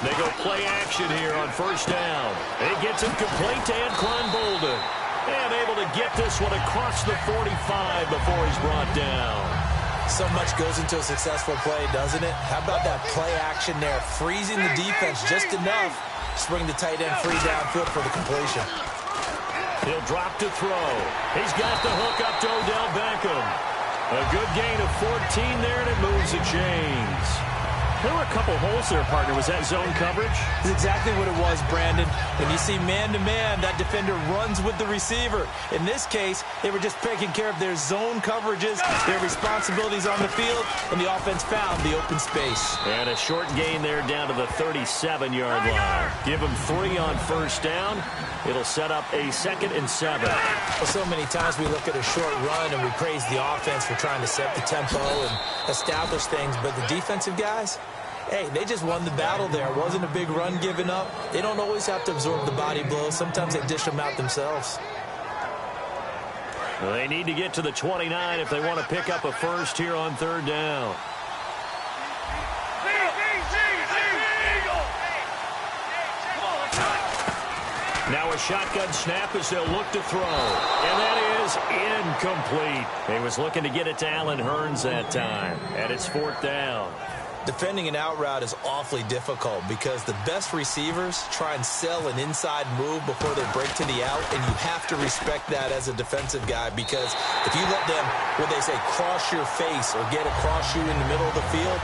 They go play action here on first down. It gets him complete to Anquan Bolden. And able to get this one across the 45 before he's brought down. So much goes into a successful play, doesn't it? How about that play action there? Freezing the defense just enough to bring the tight end free downfield for the completion. He'll drop to throw. He's got the hook up to Odell Beckham. A good gain of 14 there, and it moves the chains. There were a couple holes there, partner. Was that zone coverage? That's exactly what it was, Brandon. When you see man-to-man, that defender runs with the receiver. In this case, they were just taking care of their zone coverages, their responsibilities on the field, and the offense found the open space. And a short gain there down to the 37-yard line. Give them 3 on first down. It'll set up a 2nd and 7. Well, so many times we look at a short run and we praise the offense for trying to set the tempo and establish things, but the defensive guys, hey, they just won the battle there. It wasn't a big run given up. They don't always have to absorb the body blows. Sometimes they dish them out themselves. Well, they need to get to the 29 if they want to pick up a first here on 3rd down. Now a shotgun snap as they'll look to throw. And that is incomplete. He was looking to get it to Allen Hurns that time. And it's 4th down. Defending an out route is awfully difficult because the best receivers try and sell an inside move before they break to the out, and you have to respect that as a defensive guy because if you let them, what they say, cross your face or get across you in the middle of the field,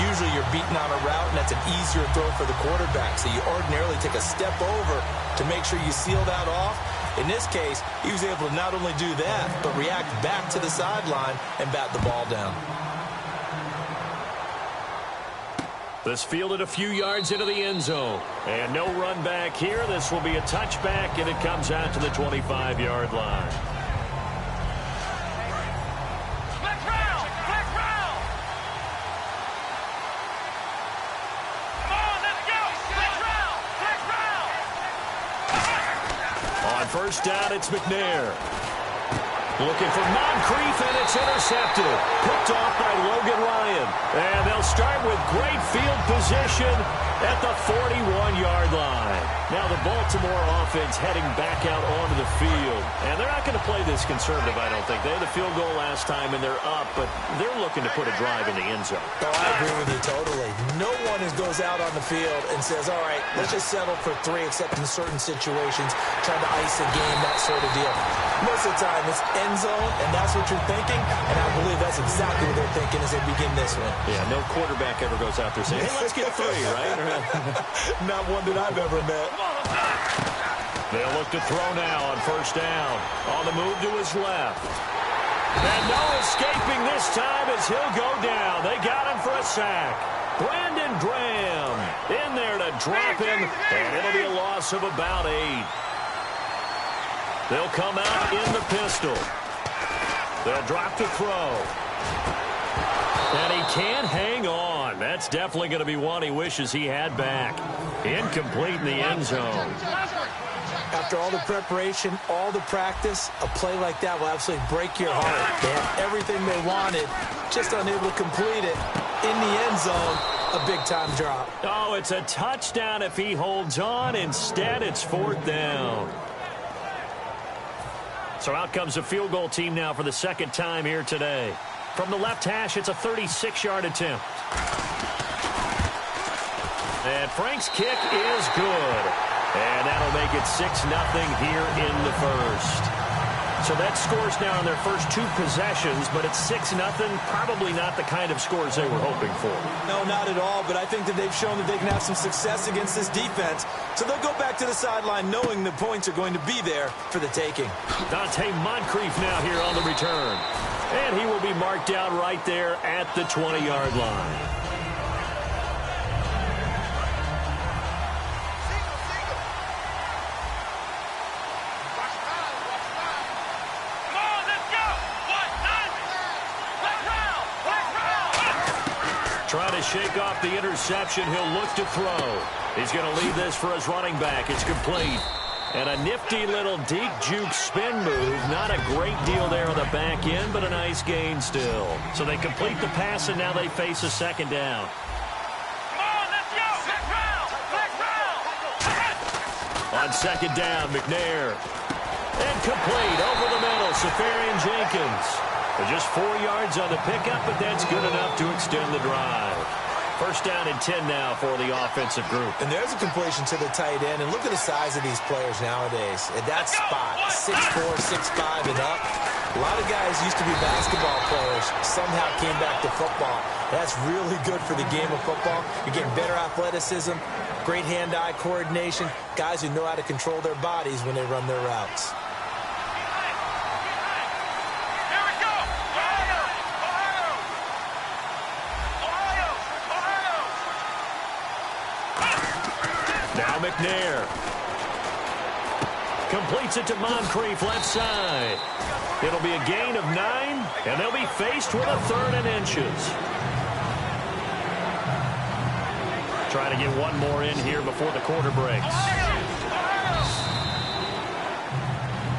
usually you're beaten on a route, and that's an easier throw for the quarterback. So you ordinarily take a step over to make sure you seal that off. In this case, he was able to not only do that, but react back to the sideline and bat the ball down. This fielded a few yards into the end zone. And no run back here. This will be a touchback, and it comes out to the 25-yard line. Flex round! Flex round! Come on, let's go! Flex round! Flex round! On first down, it's McNair. Looking for Moncrief, and it's intercepted. Picked off by Logan Ryan. And they'll start with great field position at the 41-yard line. Now the Baltimore offense heading back out onto the field. And they're not going to play this conservative, I don't think. They had the field goal last time, and they're up, but they're looking to put a drive in the end zone. Oh, I agree with you totally. No one goes out on the field and says, all right, let's just settle for 3, except in certain situations, trying to ice a game, that sort of deal. Most of the time, it's end zone, and that's what you're thinking, and I believe that's exactly what they're thinking as they begin this one. Yeah, no quarterback ever goes out there saying, hey, let's get 3, right? Not one that I've ever met. They'll look to throw now on first down. On the move to his left. And no escaping this time as he'll go down. They got him for a sack. Brandon Graham in there to drop him, and it'll be a loss of about 8. They'll come out in the pistol. They'll drop to throw. And he can't hang on. That's definitely going to be one he wishes he had back. Incomplete in the end zone. After all the preparation, all the practice, a play like that will absolutely break your heart. They had everything they wanted, just unable to complete it. In the end zone, a big-time drop. Oh, it's a touchdown if he holds on. Instead, it's 4th down. So out comes the field goal team now for the 2nd time here today. From the left hash, it's a 36-yard attempt. And Frank's kick is good. And that'll make it 6-0 here in the first. So that scores now in their first 2 possessions, but it's 6-0. Probably not the kind of scores they were hoping for. No, not at all, but I think that they've shown that they can have some success against this defense. So they'll go back to the sideline knowing the points are going to be there for the taking. Dante Moncrief now here on the return. And he will be marked out right there at the 20-yard line. Trying to shake off the interception. He'll look to throw. He's going to leave this for his running back. It's complete. And a nifty little deep juke spin move. Not a great deal there on the back end, but a nice gain still. So they complete the pass, and now they face a 2nd down. Come on, let's go! Flex round! Flex round! On 2nd down, McNair. And complete over the middle, Safarian Jenkins. Just 4 yards on the pickup, but that's good enough to extend the drive. First down and 10 now for the offensive group. And there's a completion to the tight end. And look at the size of these players nowadays. At that spot, 6'4", 6'5", and up. A lot of guys used to be basketball players, somehow came back to football. That's really good for the game of football. You're getting better athleticism, great hand-eye coordination, guys who know how to control their bodies when they run their routes. Now McNair. Completes it to Moncrief, left side. It'll be a gain of 9, and they'll be faced with a 3rd and inches. Trying to get one more in here before the quarter breaks.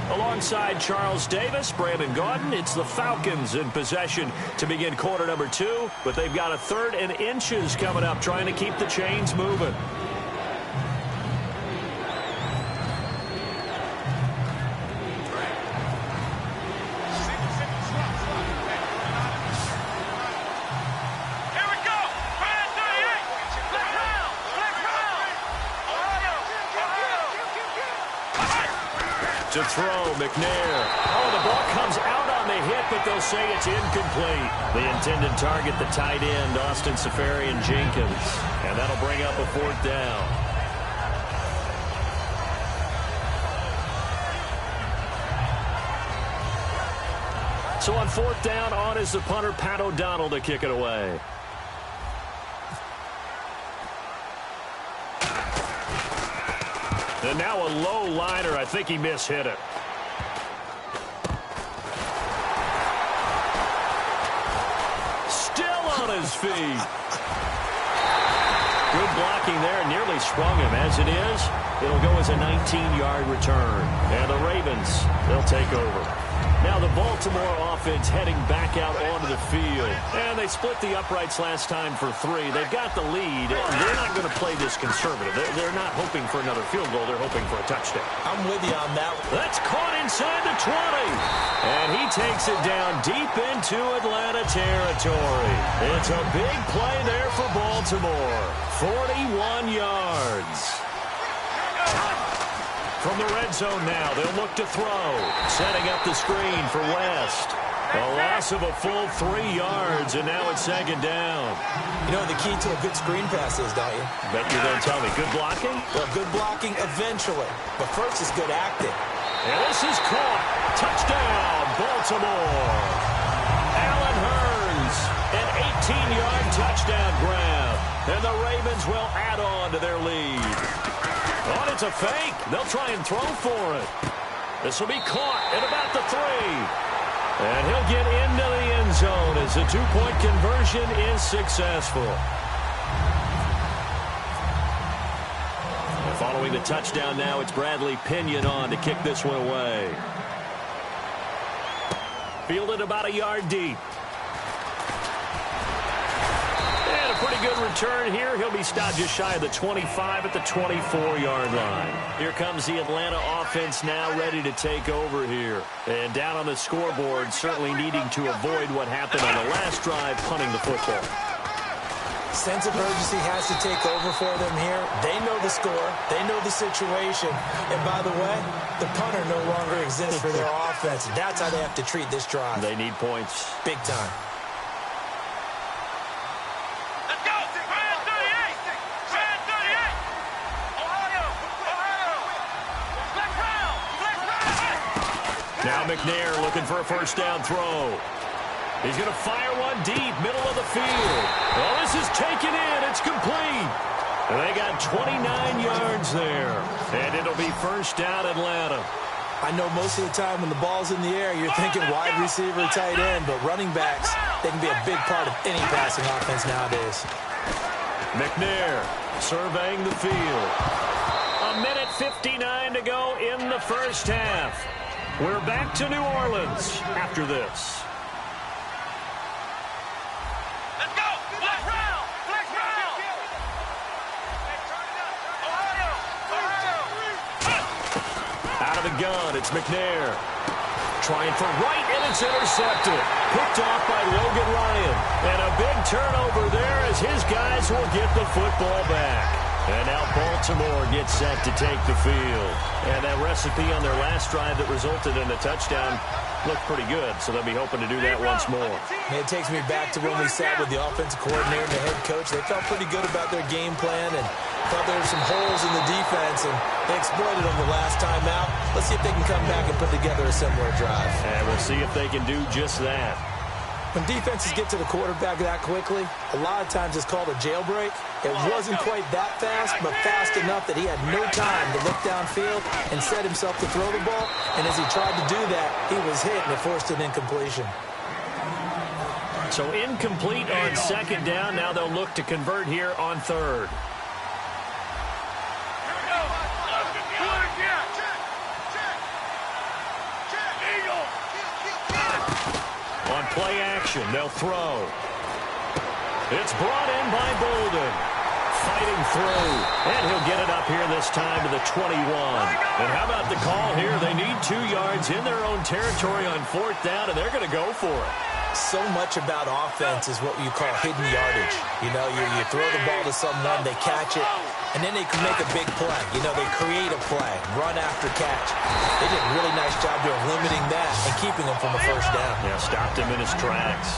Alongside Charles Davis, Brandon Gaudin, it's the Falcons in possession to begin quarter number 2, but they've got a 3rd and inches coming up, trying to keep the chains moving. To throw, McNair. Oh, the ball comes out on the hit, but they'll say it's incomplete. The intended target, the tight end, Austin Safarian-Jenkins. And that'll bring up a 4th down. So on 4th down, on is the punter, Pat O'Donnell, to kick it away. And now a low liner. I think he mishit it. Still on his feet. Good blocking there. Nearly sprung him. As it is, it'll go as a 19-yard return. And the Ravens, they'll take over. Now the Baltimore offense heading back out onto the field. And they split the uprights last time for 3. They've got the lead. They're not going to play this conservative. They're not hoping for another field goal. They're hoping for a touchdown. I'm with you on that. That's caught inside the 20. And he takes it down deep into Atlanta territory. It's a big play there for Baltimore. 41 yards. From the red zone now, they'll look to throw. Setting up the screen for West. A loss of a full 3 yards, and now it's 2nd down. You know what the key to a good screen pass is, don't you? Bet you're going to tell me. Good blocking? Well, good blocking eventually. But first is good acting. And this is caught. Touchdown, Baltimore. Allen Hurns, an 18-yard touchdown grab. And the Ravens will add on to their lead. Oh, it's a fake. They'll try and throw for it. This will be caught at about the 3. And he'll get into the end zone as the 2-point conversion is successful. And following the touchdown now, it's Bradley Pinion on to kick this one away. Fielded about a yard deep. Pretty good return here. He'll be stopped just shy of the 25 at the 24-yard line. Here comes the Atlanta offense now ready to take over here. And down on the scoreboard, certainly needing to avoid what happened on the last drive, punting the football. Sense of urgency has to take over for them here. They know the score. They know the situation. And by the way, the punter no longer exists for their offense. That's how they have to treat this drive. They need points. Big time. Now McNair looking for a first down throw. He's going to fire one deep, middle of the field. Oh, this is taken in. It's complete. And they got 29 yards there. And it'll be first down Atlanta. I know most of the time when the ball's in the air, you're thinking wide receiver, tight end, but running backs, they can be a big part of any passing offense nowadays. McNair surveying the field. 1:59 to go in the first half. We're back to New Orleans after this. Let's go! Flex round! Flex round! Out of the gun, it's McNair. Trying for right, and it's intercepted. Picked off by Logan Ryan. And a big turnover there as his guys will get the football back. And now Baltimore gets set to take the field. And that recipe on their last drive that resulted in a touchdown looked pretty good, so they'll be hoping to do that once more. It takes me back to when we sat with the offensive coordinator and the head coach. They felt pretty good about their game plan and thought there were some holes in the defense, and they exploited them the last time out. Let's see if they can come back and put together a similar drive. And we'll see if they can do just that. When defenses get to the quarterback that quickly, a lot of times it's called a jailbreak. It wasn't quite that fast, but fast enough that he had no time to look downfield and set himself to throw the ball. And as he tried to do that, he was hit and it forced an incompletion. So incomplete on second down. Now they'll look to convert here on third. On play action, they'll throw. It's brought in by Bolden. Fighting through. And he'll get it up here this time to the 21. And how about the call here? They need 2 yards in their own territory on fourth down, and they're going to go for it. So much about offense is what you call hidden yardage. You know, you throw the ball to someone, they catch it, and then they can make a big play. You know, they create a play, run after catch. They did a really nice job of limiting that and keeping him from a first down. Yeah, stopped him in his tracks.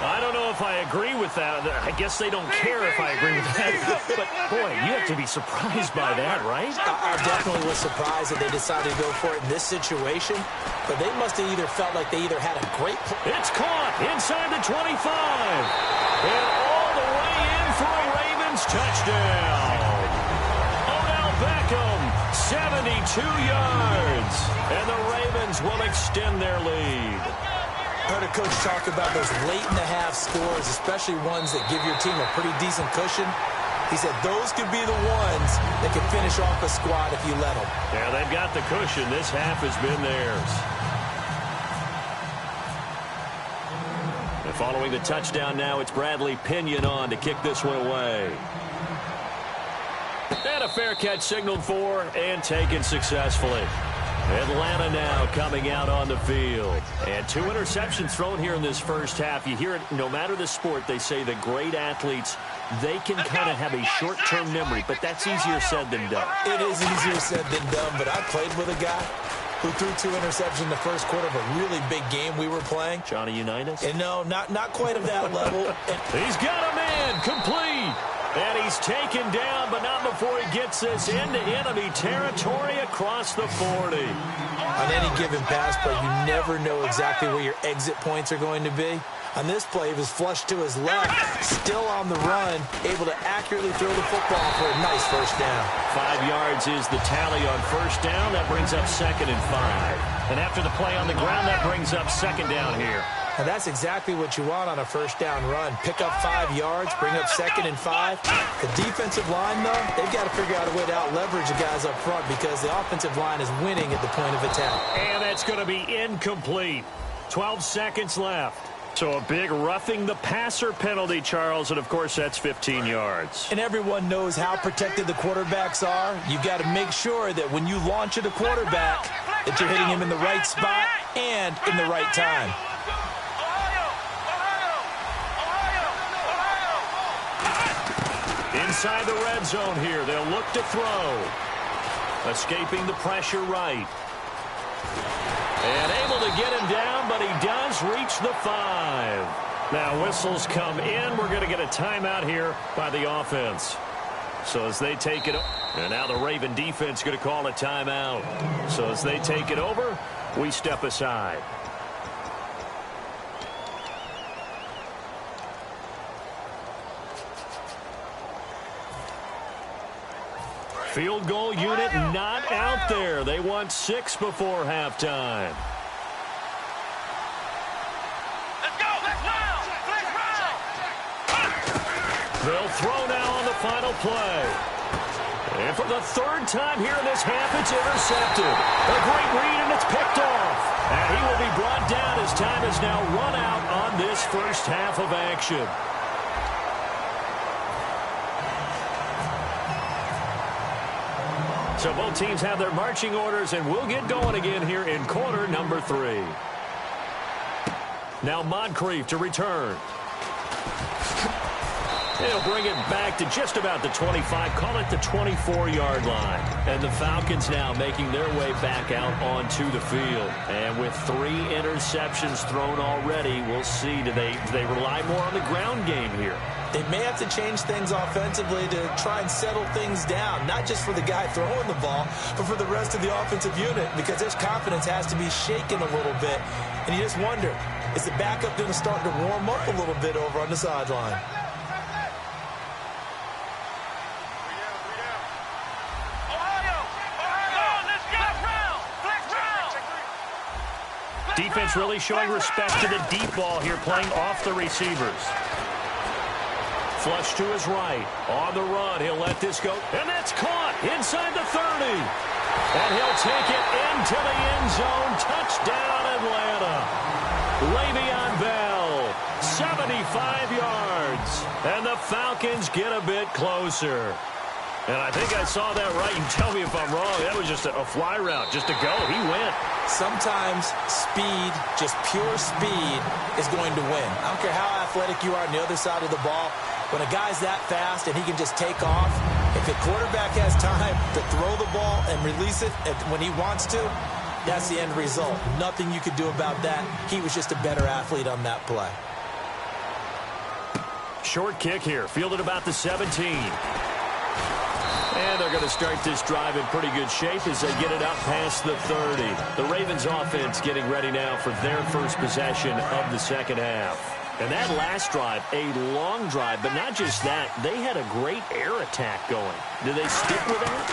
I don't know if I agree with that. I guess they don't care if I agree with that. But, boy, you have to be surprised by that, right? I definitely was surprised that they decided to go for it in this situation. But they must have either felt like they either had a great play. It's caught inside the 25. And all the way in for a Ravens touchdown. Odell Beckham, 72 yards. And the Ravens will extend their lead. I heard a coach talk about those late-in-the-half scores, especially ones that give your team a pretty decent cushion. He said those could be the ones that can finish off a squad if you let them. Yeah, they've got the cushion. This half has been theirs. And following the touchdown now, it's Bradley Pinion on to kick this one away. And a fair catch signaled for and taken successfully. Atlanta now coming out on the field. And 2 interceptions thrown here in this first half. You hear it, no matter the sport, they say that great athletes, they can kind of have a short-term memory, but that's easier said than done. It is easier said than done, but I played with a guy who threw 2 interceptions in the first quarter of a really big game we were playing. Johnny Unitas? And no, not quite of that level. He's got a man, complete. And he's taken down, but not before he gets this into enemy territory across the 40. On any given pass play, you never know exactly where your exit points are going to be. On this play, he was flushed to his left, still on the run, able to accurately throw the football for a nice first down. 5 yards is the tally on first down. That brings up 2nd and 5. And after the play on the ground, that brings up 2nd down here. And that's exactly what you want on a first down run. Pick up 5 yards, bring up 2nd and 5. The defensive line, though, they've got to figure out a way to out-leverage the guys up front because the offensive line is winning at the point of attack. And that's going to be incomplete. 12 seconds left. So a big roughing the passer penalty, Charles, and of course that's 15 yards. And everyone knows how protected the quarterbacks are. You've got to make sure that when you launch at a quarterback, that you're hitting him in the right spot and in the right time. Inside the red zone here, they'll look to throw. Escaping the pressure right. And able to get him down, but he does reach the 5. Now whistles come in. We're going to get a timeout here by the offense. So as they take it, and now the Raven defense going to call a timeout. So as they take it over, we step aside. Field goal unit not out there. They want 6 before halftime. Let's go. They'll throw now on the final play. And for the 3rd time here in this half, it's intercepted. A great read, and it's picked off. And he will be brought down as time is now run out on this first half of action. So both teams have their marching orders, and we'll get going again here in quarter number 3. Now Moncrief to return. They'll bring it back to just about the 25, call it the 24-yard line. And the Falcons now making their way back out onto the field. And with 3 interceptions thrown already, we'll see, do they rely more on the ground game here? They may have to change things offensively to try and settle things down, not just for the guy throwing the ball, but for the rest of the offensive unit, because their confidence has to be shaken a little bit. And you just wonder, is the backup going to start to warm up a little bit over on the sideline? Defense really showing respect to the deep ball here, playing off the receivers. Flush to his right. On the run, he'll let this go. And that's caught inside the 30. And he'll take it into the end zone. Touchdown, Atlanta. Le'Veon Bell, 75 yards. And the Falcons get a bit closer. And I think I saw that right. You can tell me if I'm wrong. That was just a fly route, just to go. He went. Sometimes speed, just pure speed, is going to win. I don't care how athletic you are on the other side of the ball. When a guy's that fast and he can just take off, if the quarterback has time to throw the ball and release it when he wants to, that's the end result. Nothing you could do about that. He was just a better athlete on that play. Short kick here, fielded about the 17. And they're going to start this drive in pretty good shape as they get it up past the 30. The Ravens offense getting ready now for their first possession of the second half. And that last drive, a long drive, but not just that, they had a great air attack going. Do they stick with that?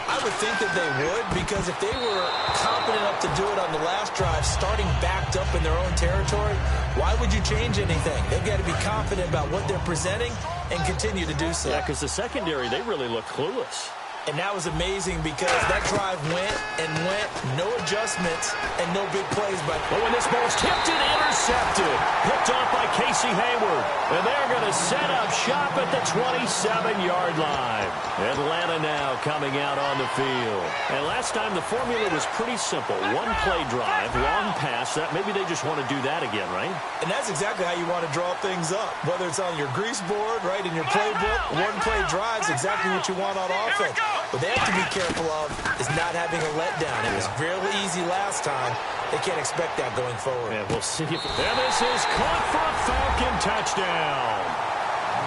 I would think that they would, because if they were confident enough to do it on the last drive, starting backed up in their own territory, why would you change anything? They've got to be confident about what they're presenting and continue to do so. Yeah, because the secondary, they really look clueless. And that was amazing because that drive went and went, no adjustments and no big plays. But when this ball's tipped and intercepted, picked off by Casey Hayward. And they're going to set up shop at the 27-yard line. Atlanta now coming out on the field. And last time the formula was pretty simple. One play drive, long pass. That maybe they just want to do that again, right? And that's exactly how you want to draw things up. Whether it's on your grease board, right, in your playbook, one play drive's exactly what you want on offense. What they have to be careful of is not having a letdown. It was really easy last time. They can't expect that going forward. And we'll see if... And this is caught for a Falcon touchdown.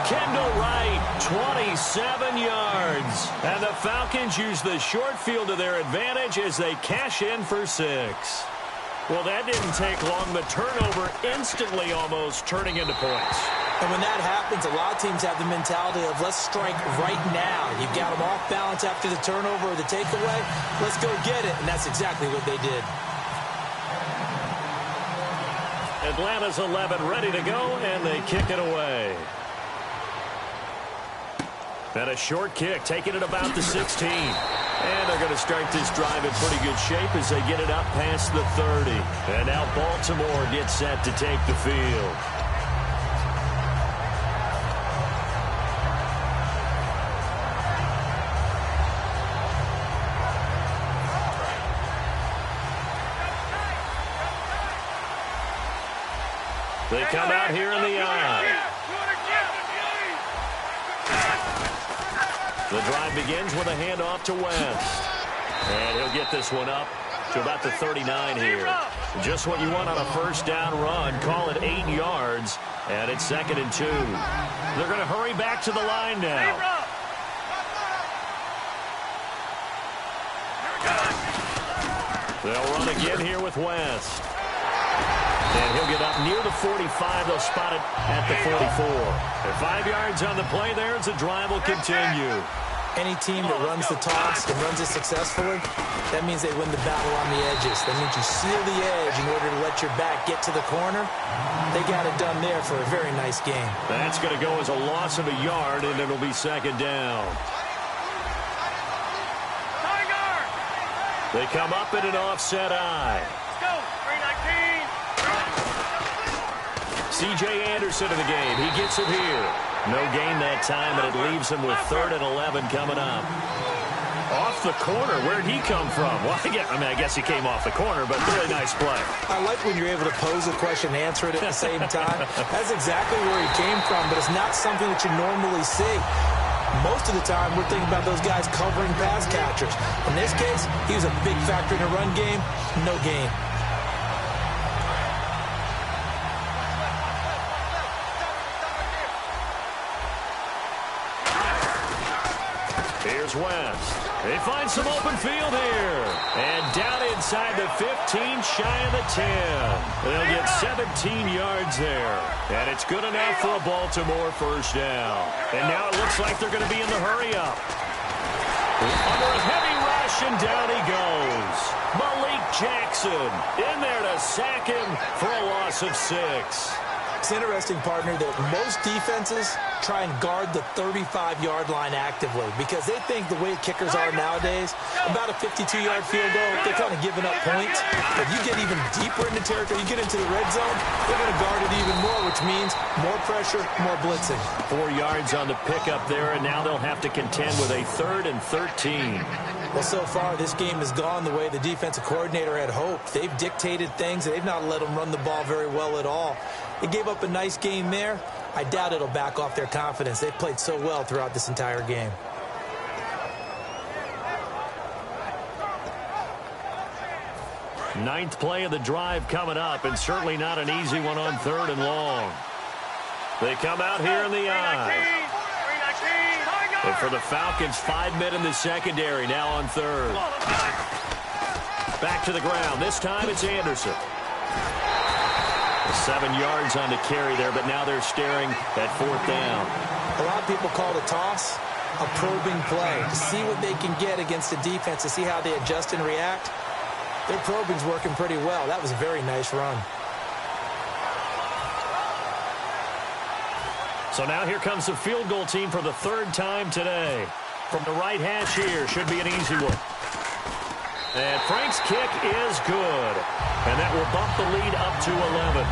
Kendall Wright, 27 yards. And the Falcons use the short field to their advantage as they cash in for 6. Well, that didn't take long. The turnover instantly almost turning into points. And when that happens, a lot of teams have the mentality of let's strike right now. You've got them off balance after the turnover or the takeaway. Let's go get it. And that's exactly what they did. Atlanta's 11 ready to go, and they kick it away. And a short kick, taking it about the 16. And they're going to start this drive in pretty good shape as they get it up past the 30. And now Baltimore gets set to take the field. They come out here in the eye. The drive begins with a handoff to West. And he'll get this one up to about the 39 here. Just what you want on a first down run. Call it 8 yards. And it's 2nd and 2. They're going to hurry back to the line now. They'll run again here with West. And he'll get up near the 45. They'll spot it at the 44. And 5 yards on the play there as the drive will continue. Any team that runs the toss and runs it successfully, that means they win the battle on the edges. That means you seal the edge in order to let your back get to the corner. They got it done there for a very nice game. That's going to go as a loss of a yard, and it'll be 2nd down. They come up in an offset eye. Go, 319. C.J. Anderson in the game. He gets it here. No gain that time, and it leaves him with 3rd and 11 coming up. Off the corner. Where'd he come from? Well, I guess he came off the corner, but really nice play. I like when you're able to pose a question and answer it at the same time. That's exactly where he came from, but it's not something that you normally see. Most of the time, we're thinking about those guys covering pass catchers. In this case, he was a big factor in the run game. No gain. Here's West. They find some open field here. And down inside the 15, shy of the 10. They'll get 17 yards there. And it's good enough for a Baltimore first down. And now it looks like they're going to be in the hurry-up. Under a heavy rush, and down he goes. Malik Jackson in there to sack him for a loss of 6. It's interesting, partner, that most defenses try and guard the 35-yard line actively because they think the way kickers are nowadays, about a 52-yard field goal, they're kind of giving up points. But you get even deeper into territory, you get into the red zone, they're going to guard it even more, which means more pressure, more blitzing. 4 yards on the pickup there, and now they'll have to contend with a 3rd and 13. Well, so far, this game has gone the way the defensive coordinator had hoped. They've dictated things, and they've not let them run the ball very well at all. They gave up a nice game there. I doubt it'll back off their confidence. They've played so well throughout this entire game. Ninth play of the drive coming up, and certainly not an easy one on 3rd and long. They come out here in the eye. And for the Falcons, 5 men in the secondary, now on 3rd. Back to the ground. This time it's Anderson. 7 yards on the carry there, but now they're staring at 4th down. A lot of people call it a toss, a probing play, to see what they can get against the defense, to see how they adjust and react. Their probing's working pretty well. That was a very nice run. So now here comes the field goal team for the 3rd time today. From the right hash here, should be an easy one. And Frank's kick is good. And that will bump the lead up to 11.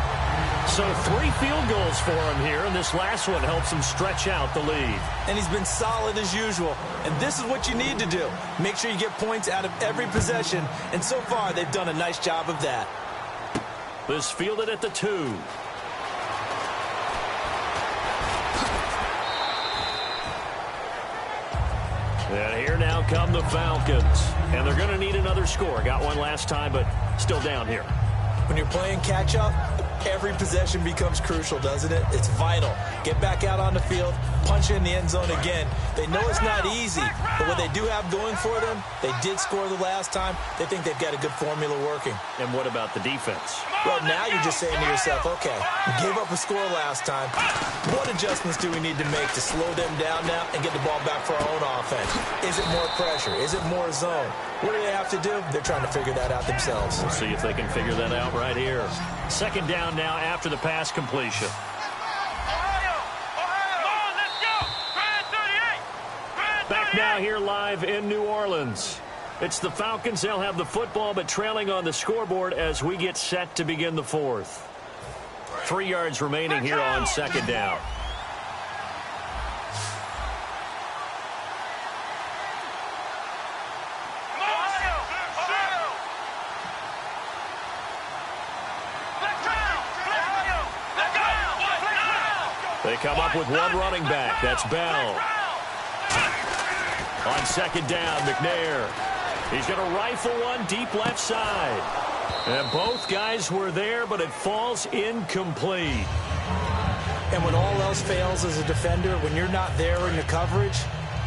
So 3 field goals for him here, and this last one helps him stretch out the lead. And he's been solid as usual. And this is what you need to do. Make sure you get points out of every possession. And so far, they've done a nice job of that. This fielded at the 2. And here now come the Falcons. And they're going to need another score. Got one last time, but still down here. When you're playing catch-up, every possession becomes crucial, doesn't it? It's vital. Get back out on the field, punch in the end zone again. They know it's not easy, but what they do have going for them, they did score the last time. They think they've got a good formula working. And what about the defense? Well, now you're just saying to yourself, okay, we gave up a score last time. What adjustments do we need to make to slow them down now and get the ball back for our own offense? Is it more pressure? Is it more zone? What do they have to do? They're trying to figure that out themselves. We'll see if they can figure that out right here. 2nd down now after the pass completion. Back now here live in New Orleans. It's the Falcons. They'll have the football, but trailing on the scoreboard as we get set to begin the 4th. 3 yards remaining here on 2nd down. They come up with one running back. That's Bell. On 2nd down, McNair. He's going to rifle one deep left side. And both guys were there, but it falls incomplete. And when all else fails as a defender, when you're not there in the coverage,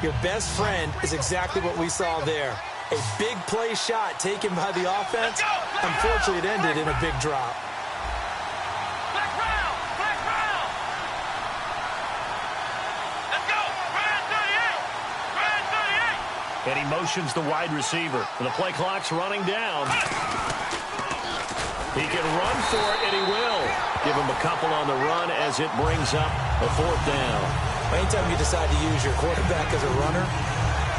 your best friend is exactly what we saw there. A big play shot taken by the offense. Unfortunately, it ended in a big drop. And he motions the wide receiver. The play clock's running down. He can run for it, and he will. Give him a couple on the run as it brings up a 4th down. Anytime you decide to use your quarterback as a runner,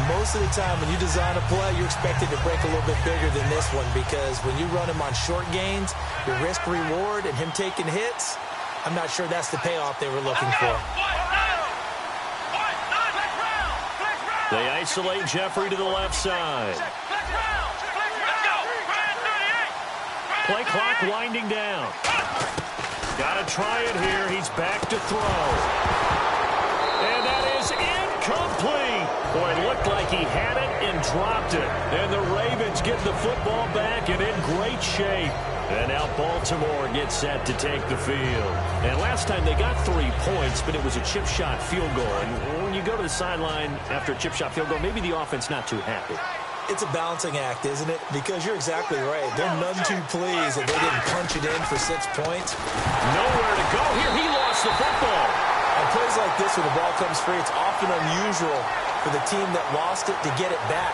most of the time when you design a play, you're expected to break a little bit bigger than this one because when you run him on short gains, your risk-reward and him taking hits, I'm not sure that's the payoff they were looking for. They isolate Jeffrey to the left side. Play clock winding down. Got to try it here. He's back to throw. And that is incomplete. Boy, it looked like he had it and dropped it. And the Ravens get the football back and in great shape. And now Baltimore gets set to take the field. And last time they got 3 points, but it was a chip shot field goal. And when you go to the sideline after a chip shot field goal, maybe the offense not too happy. It's a balancing act, isn't it? Because you're exactly right. They're none too pleased that they didn't punch it in for 6 points. Nowhere to go here. He lost the football. On plays like this where the ball comes free, it's often unusual for the team that lost it to get it back.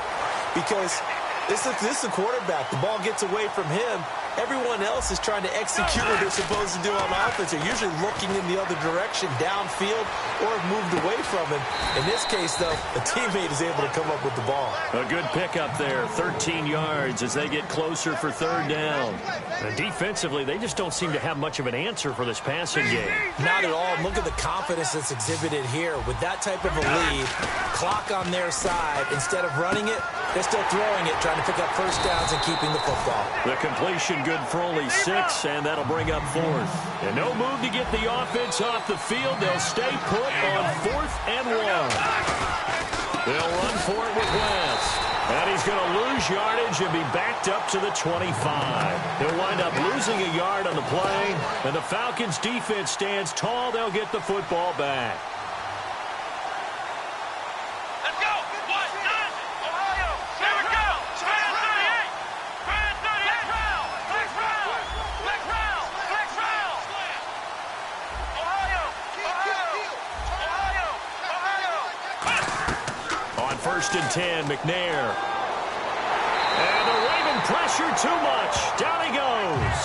Because this is the quarterback. The ball gets away from him. Everyone else is trying to execute what they're supposed to do on offense. They're usually looking in the other direction, downfield, or have moved away from him. In this case, though, a teammate is able to come up with the ball. A good pickup there, 13 yards as they get closer for 3rd down. And defensively, they just don't seem to have much of an answer for this passing game. Not at all. Look at the confidence that's exhibited here. With that type of a lead, clock on their side, instead of running it, they're still throwing it, trying to pick up first downs and keeping the football. The completion good for only 6, and that'll bring up 4th. And no move to get the offense off the field. They'll stay put on 4th and 1. They'll run for it with West. And he's going to lose yardage and be backed up to the 25. He'll wind up losing a yard on the play, and the Falcons' defense stands tall. They'll get the football back. First and 10, McNair. And the Raven pressure too much. Down he goes.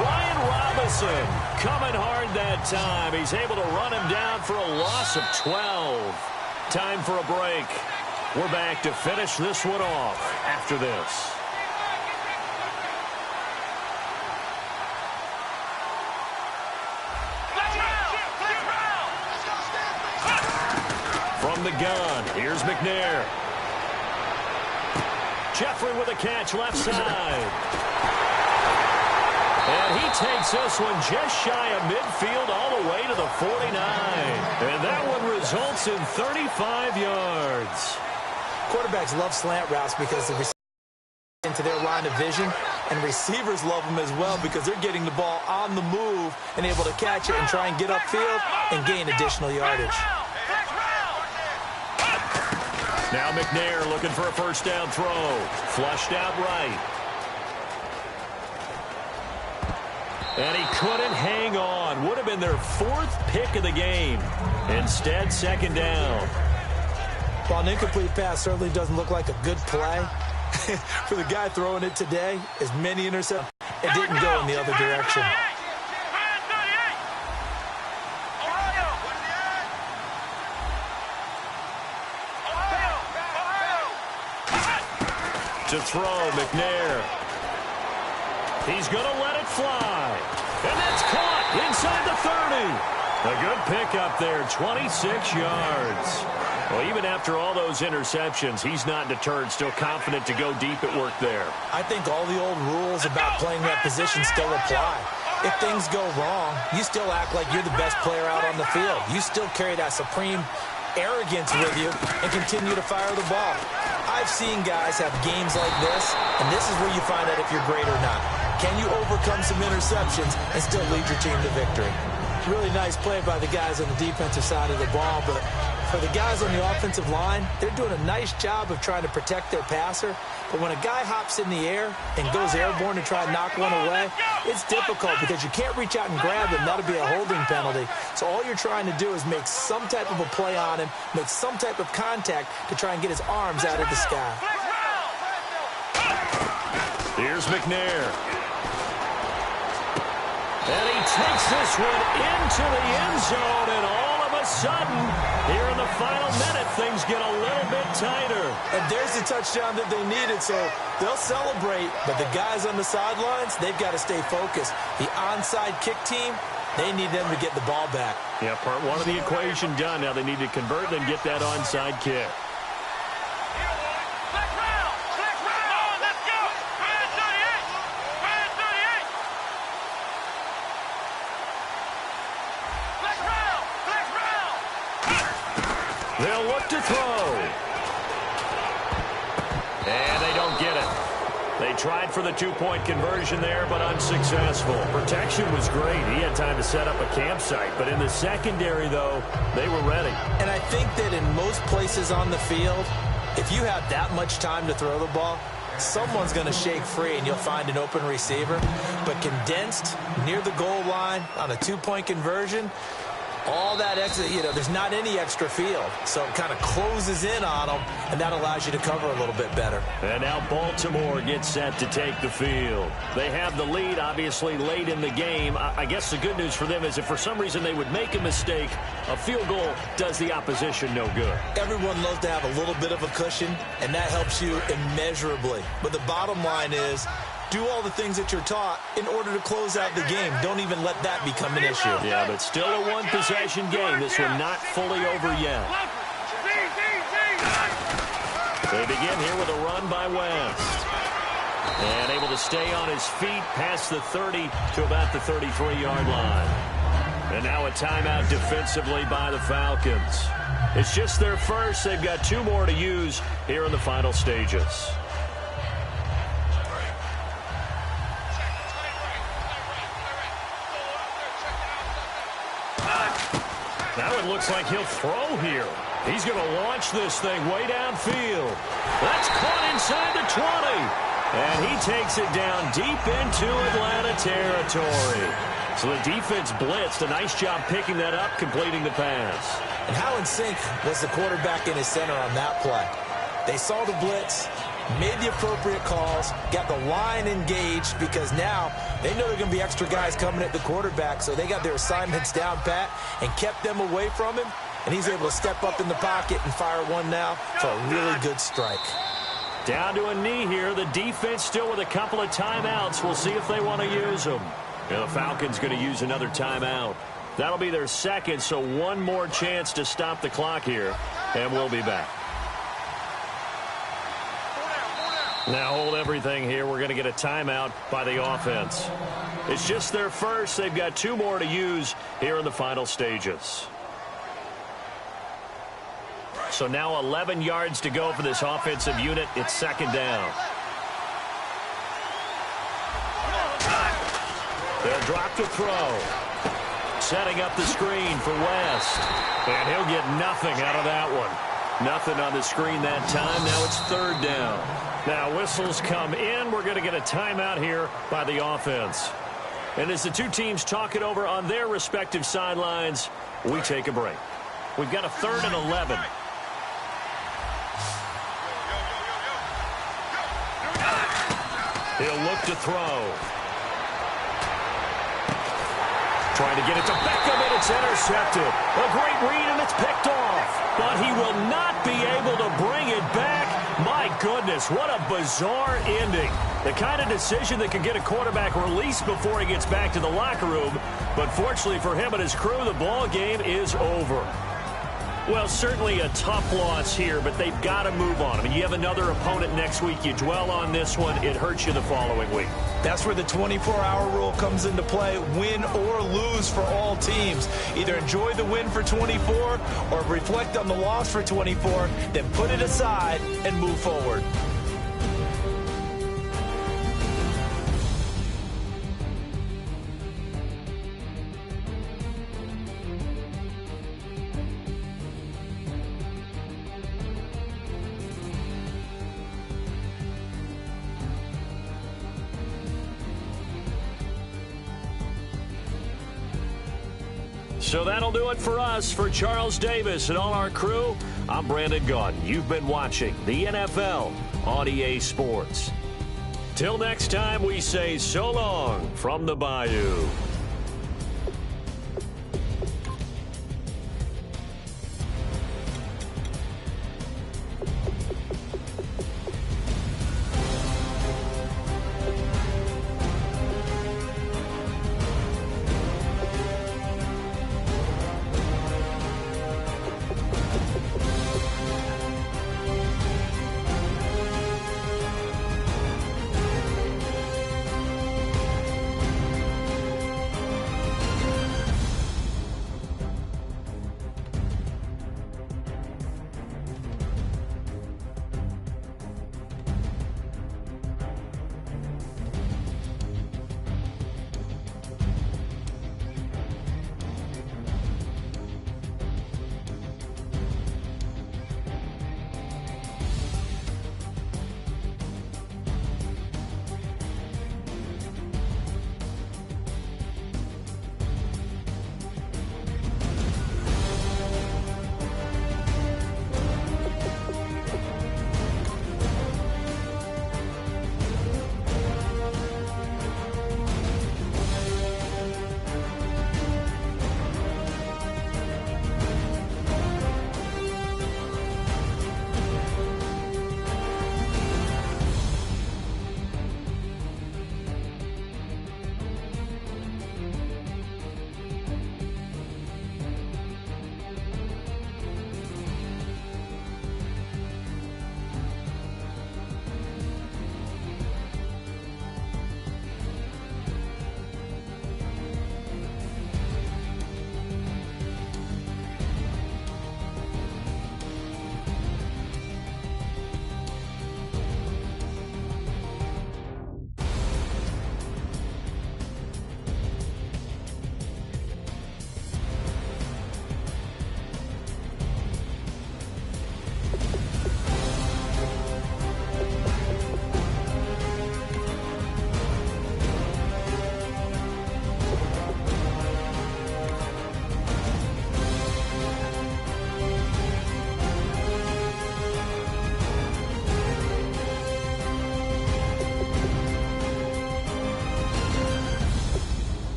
Brian Robinson coming hard that time. He's able to run him down for a loss of 12. Time for a break. We're back to finish this one off after this. From the gun, here's McNair. Jeffrey with a catch left side. And he takes this one just shy of midfield all the way to the 49. And that one results in 35 yards. Quarterbacks love slant routes because the receivers into their line of vision, and receivers love them as well because they're getting the ball on the move and able to catch it and try and get upfield and gain additional yardage. Now McNair looking for a first down throw. Flushed out right. And he couldn't hang on. Would have been their 4th pick of the game. Instead, 2nd down. While an incomplete pass certainly doesn't look like a good play, for the guy throwing it today, as many interceptions, it didn't go in the other direction. To throw, McNair. He's going to let it fly. And that's caught inside the 30. A good pickup there, 26 yards. Well, even after all those interceptions, he's not deterred, still confident to go deep at work there. I think all the old rules about playing that position still apply. If things go wrong, you still act like you're the best player out on the field. You still carry that supreme arrogance with you and continue to fire the ball. I've seen guys have games like this, and this is where you find out if you're great or not. Can you overcome some interceptions and still lead your team to victory? Really nice play by the guys on the defensive side of the ball, but for the guys on the offensive line, they're doing a nice job of trying to protect their passer. But when a guy hops in the air and goes airborne to try and knock one away, it's difficult because you can't reach out and grab him. That'll be a holding penalty. So all you're trying to do is make some type of a play on him, make some type of contact to try and get his arms out of the sky. Here's McNair. And he takes this one into the end zone, and all of a sudden, here in the final minute, things get a little bit tighter. And there's the touchdown that they needed, so they'll celebrate. But the guys on the sidelines, they've got to stay focused. The onside kick team, they need them to get the ball back. Yeah, part one of the equation done. Now they need to convert and get that onside kick. They'll look to throw. And they don't get it. They tried for the two-point conversion there, but unsuccessful. Protection was great. He had time to set up a campsite. But in the secondary, though, they were ready. And I think that in most places on the field, if you have that much time to throw the ball, someone's going to shake free and you'll find an open receiver. But condensed near the goal line on a two-point conversion, all that extra, there's not any extra field. So it kind of closes in on them, and that allows you to cover a little bit better. And now Baltimore gets set to take the field. They have the lead, obviously, late in the game. I guess the good news for them is if for some reason they would make a mistake, a field goal does the opposition no good. Everyone loves to have a little bit of a cushion, and that helps you immeasurably. But the bottom line is, do all the things that you're taught in order to close out the game. Don't even let that become an issue. Yeah, but still a one-possession game. This one not fully over yet. They begin here with a run by West. And able to stay on his feet past the 30 to about the 33-yard line. And now a timeout defensively by the Falcons. It's just their first. They've got two more to use here in the final stages. Now it looks like he'll throw here. He's going to launch this thing way downfield. That's caught inside the 20. And he takes it down deep into Atlanta territory. So the defense blitzed. A nice job picking that up, completing the pass. And how in sync was the quarterback in his center on that play? They saw the blitz, made the appropriate calls, got the line engaged because now they know there are going to be extra guys coming at the quarterback, so they got their assignments down pat and kept them away from him, and he's able to step up in the pocket and fire one now for a really good strike. Down to a knee here. The defense still with a couple of timeouts. We'll see if they want to use them. And the Falcons going to use another timeout. That'll be their second, so one more chance to stop the clock here, and we'll be back. Now hold everything here. We're going to get a timeout by the offense. It's just their first. They've got two more to use here in the final stages. So now 11 yards to go for this offensive unit. It's second down. They'll drop to throw. Setting up the screen for West. And he'll get nothing out of that one. Nothing on the screen that time. Now it's third down. Now whistles come in. We're going to get a timeout here by the offense. And as the two teams talk it over on their respective sidelines, we take a break. We've got a 3rd and 11. He'll look to throw. Trying to get it to Beckham, and it's intercepted. A great read, and it's picked off. But he will not be able to bring it back. My goodness, what a bizarre ending. The kind of decision that could get a quarterback released before he gets back to the locker room. But fortunately for him and his crew, the ball game is over. Well, certainly a tough loss here, but they've got to move on. I mean, you have another opponent next week. You dwell on this one, it hurts you the following week. That's where the 24-hour rule comes into play, win or lose for all teams. Either enjoy the win for 24 or reflect on the loss for 24, then put it aside and move forward. So that'll do it for us. For Charles Davis and all our crew, I'm Brandon Gaudin. You've been watching the NFL on EA Sports. Till next time, we say so long from the Bayou.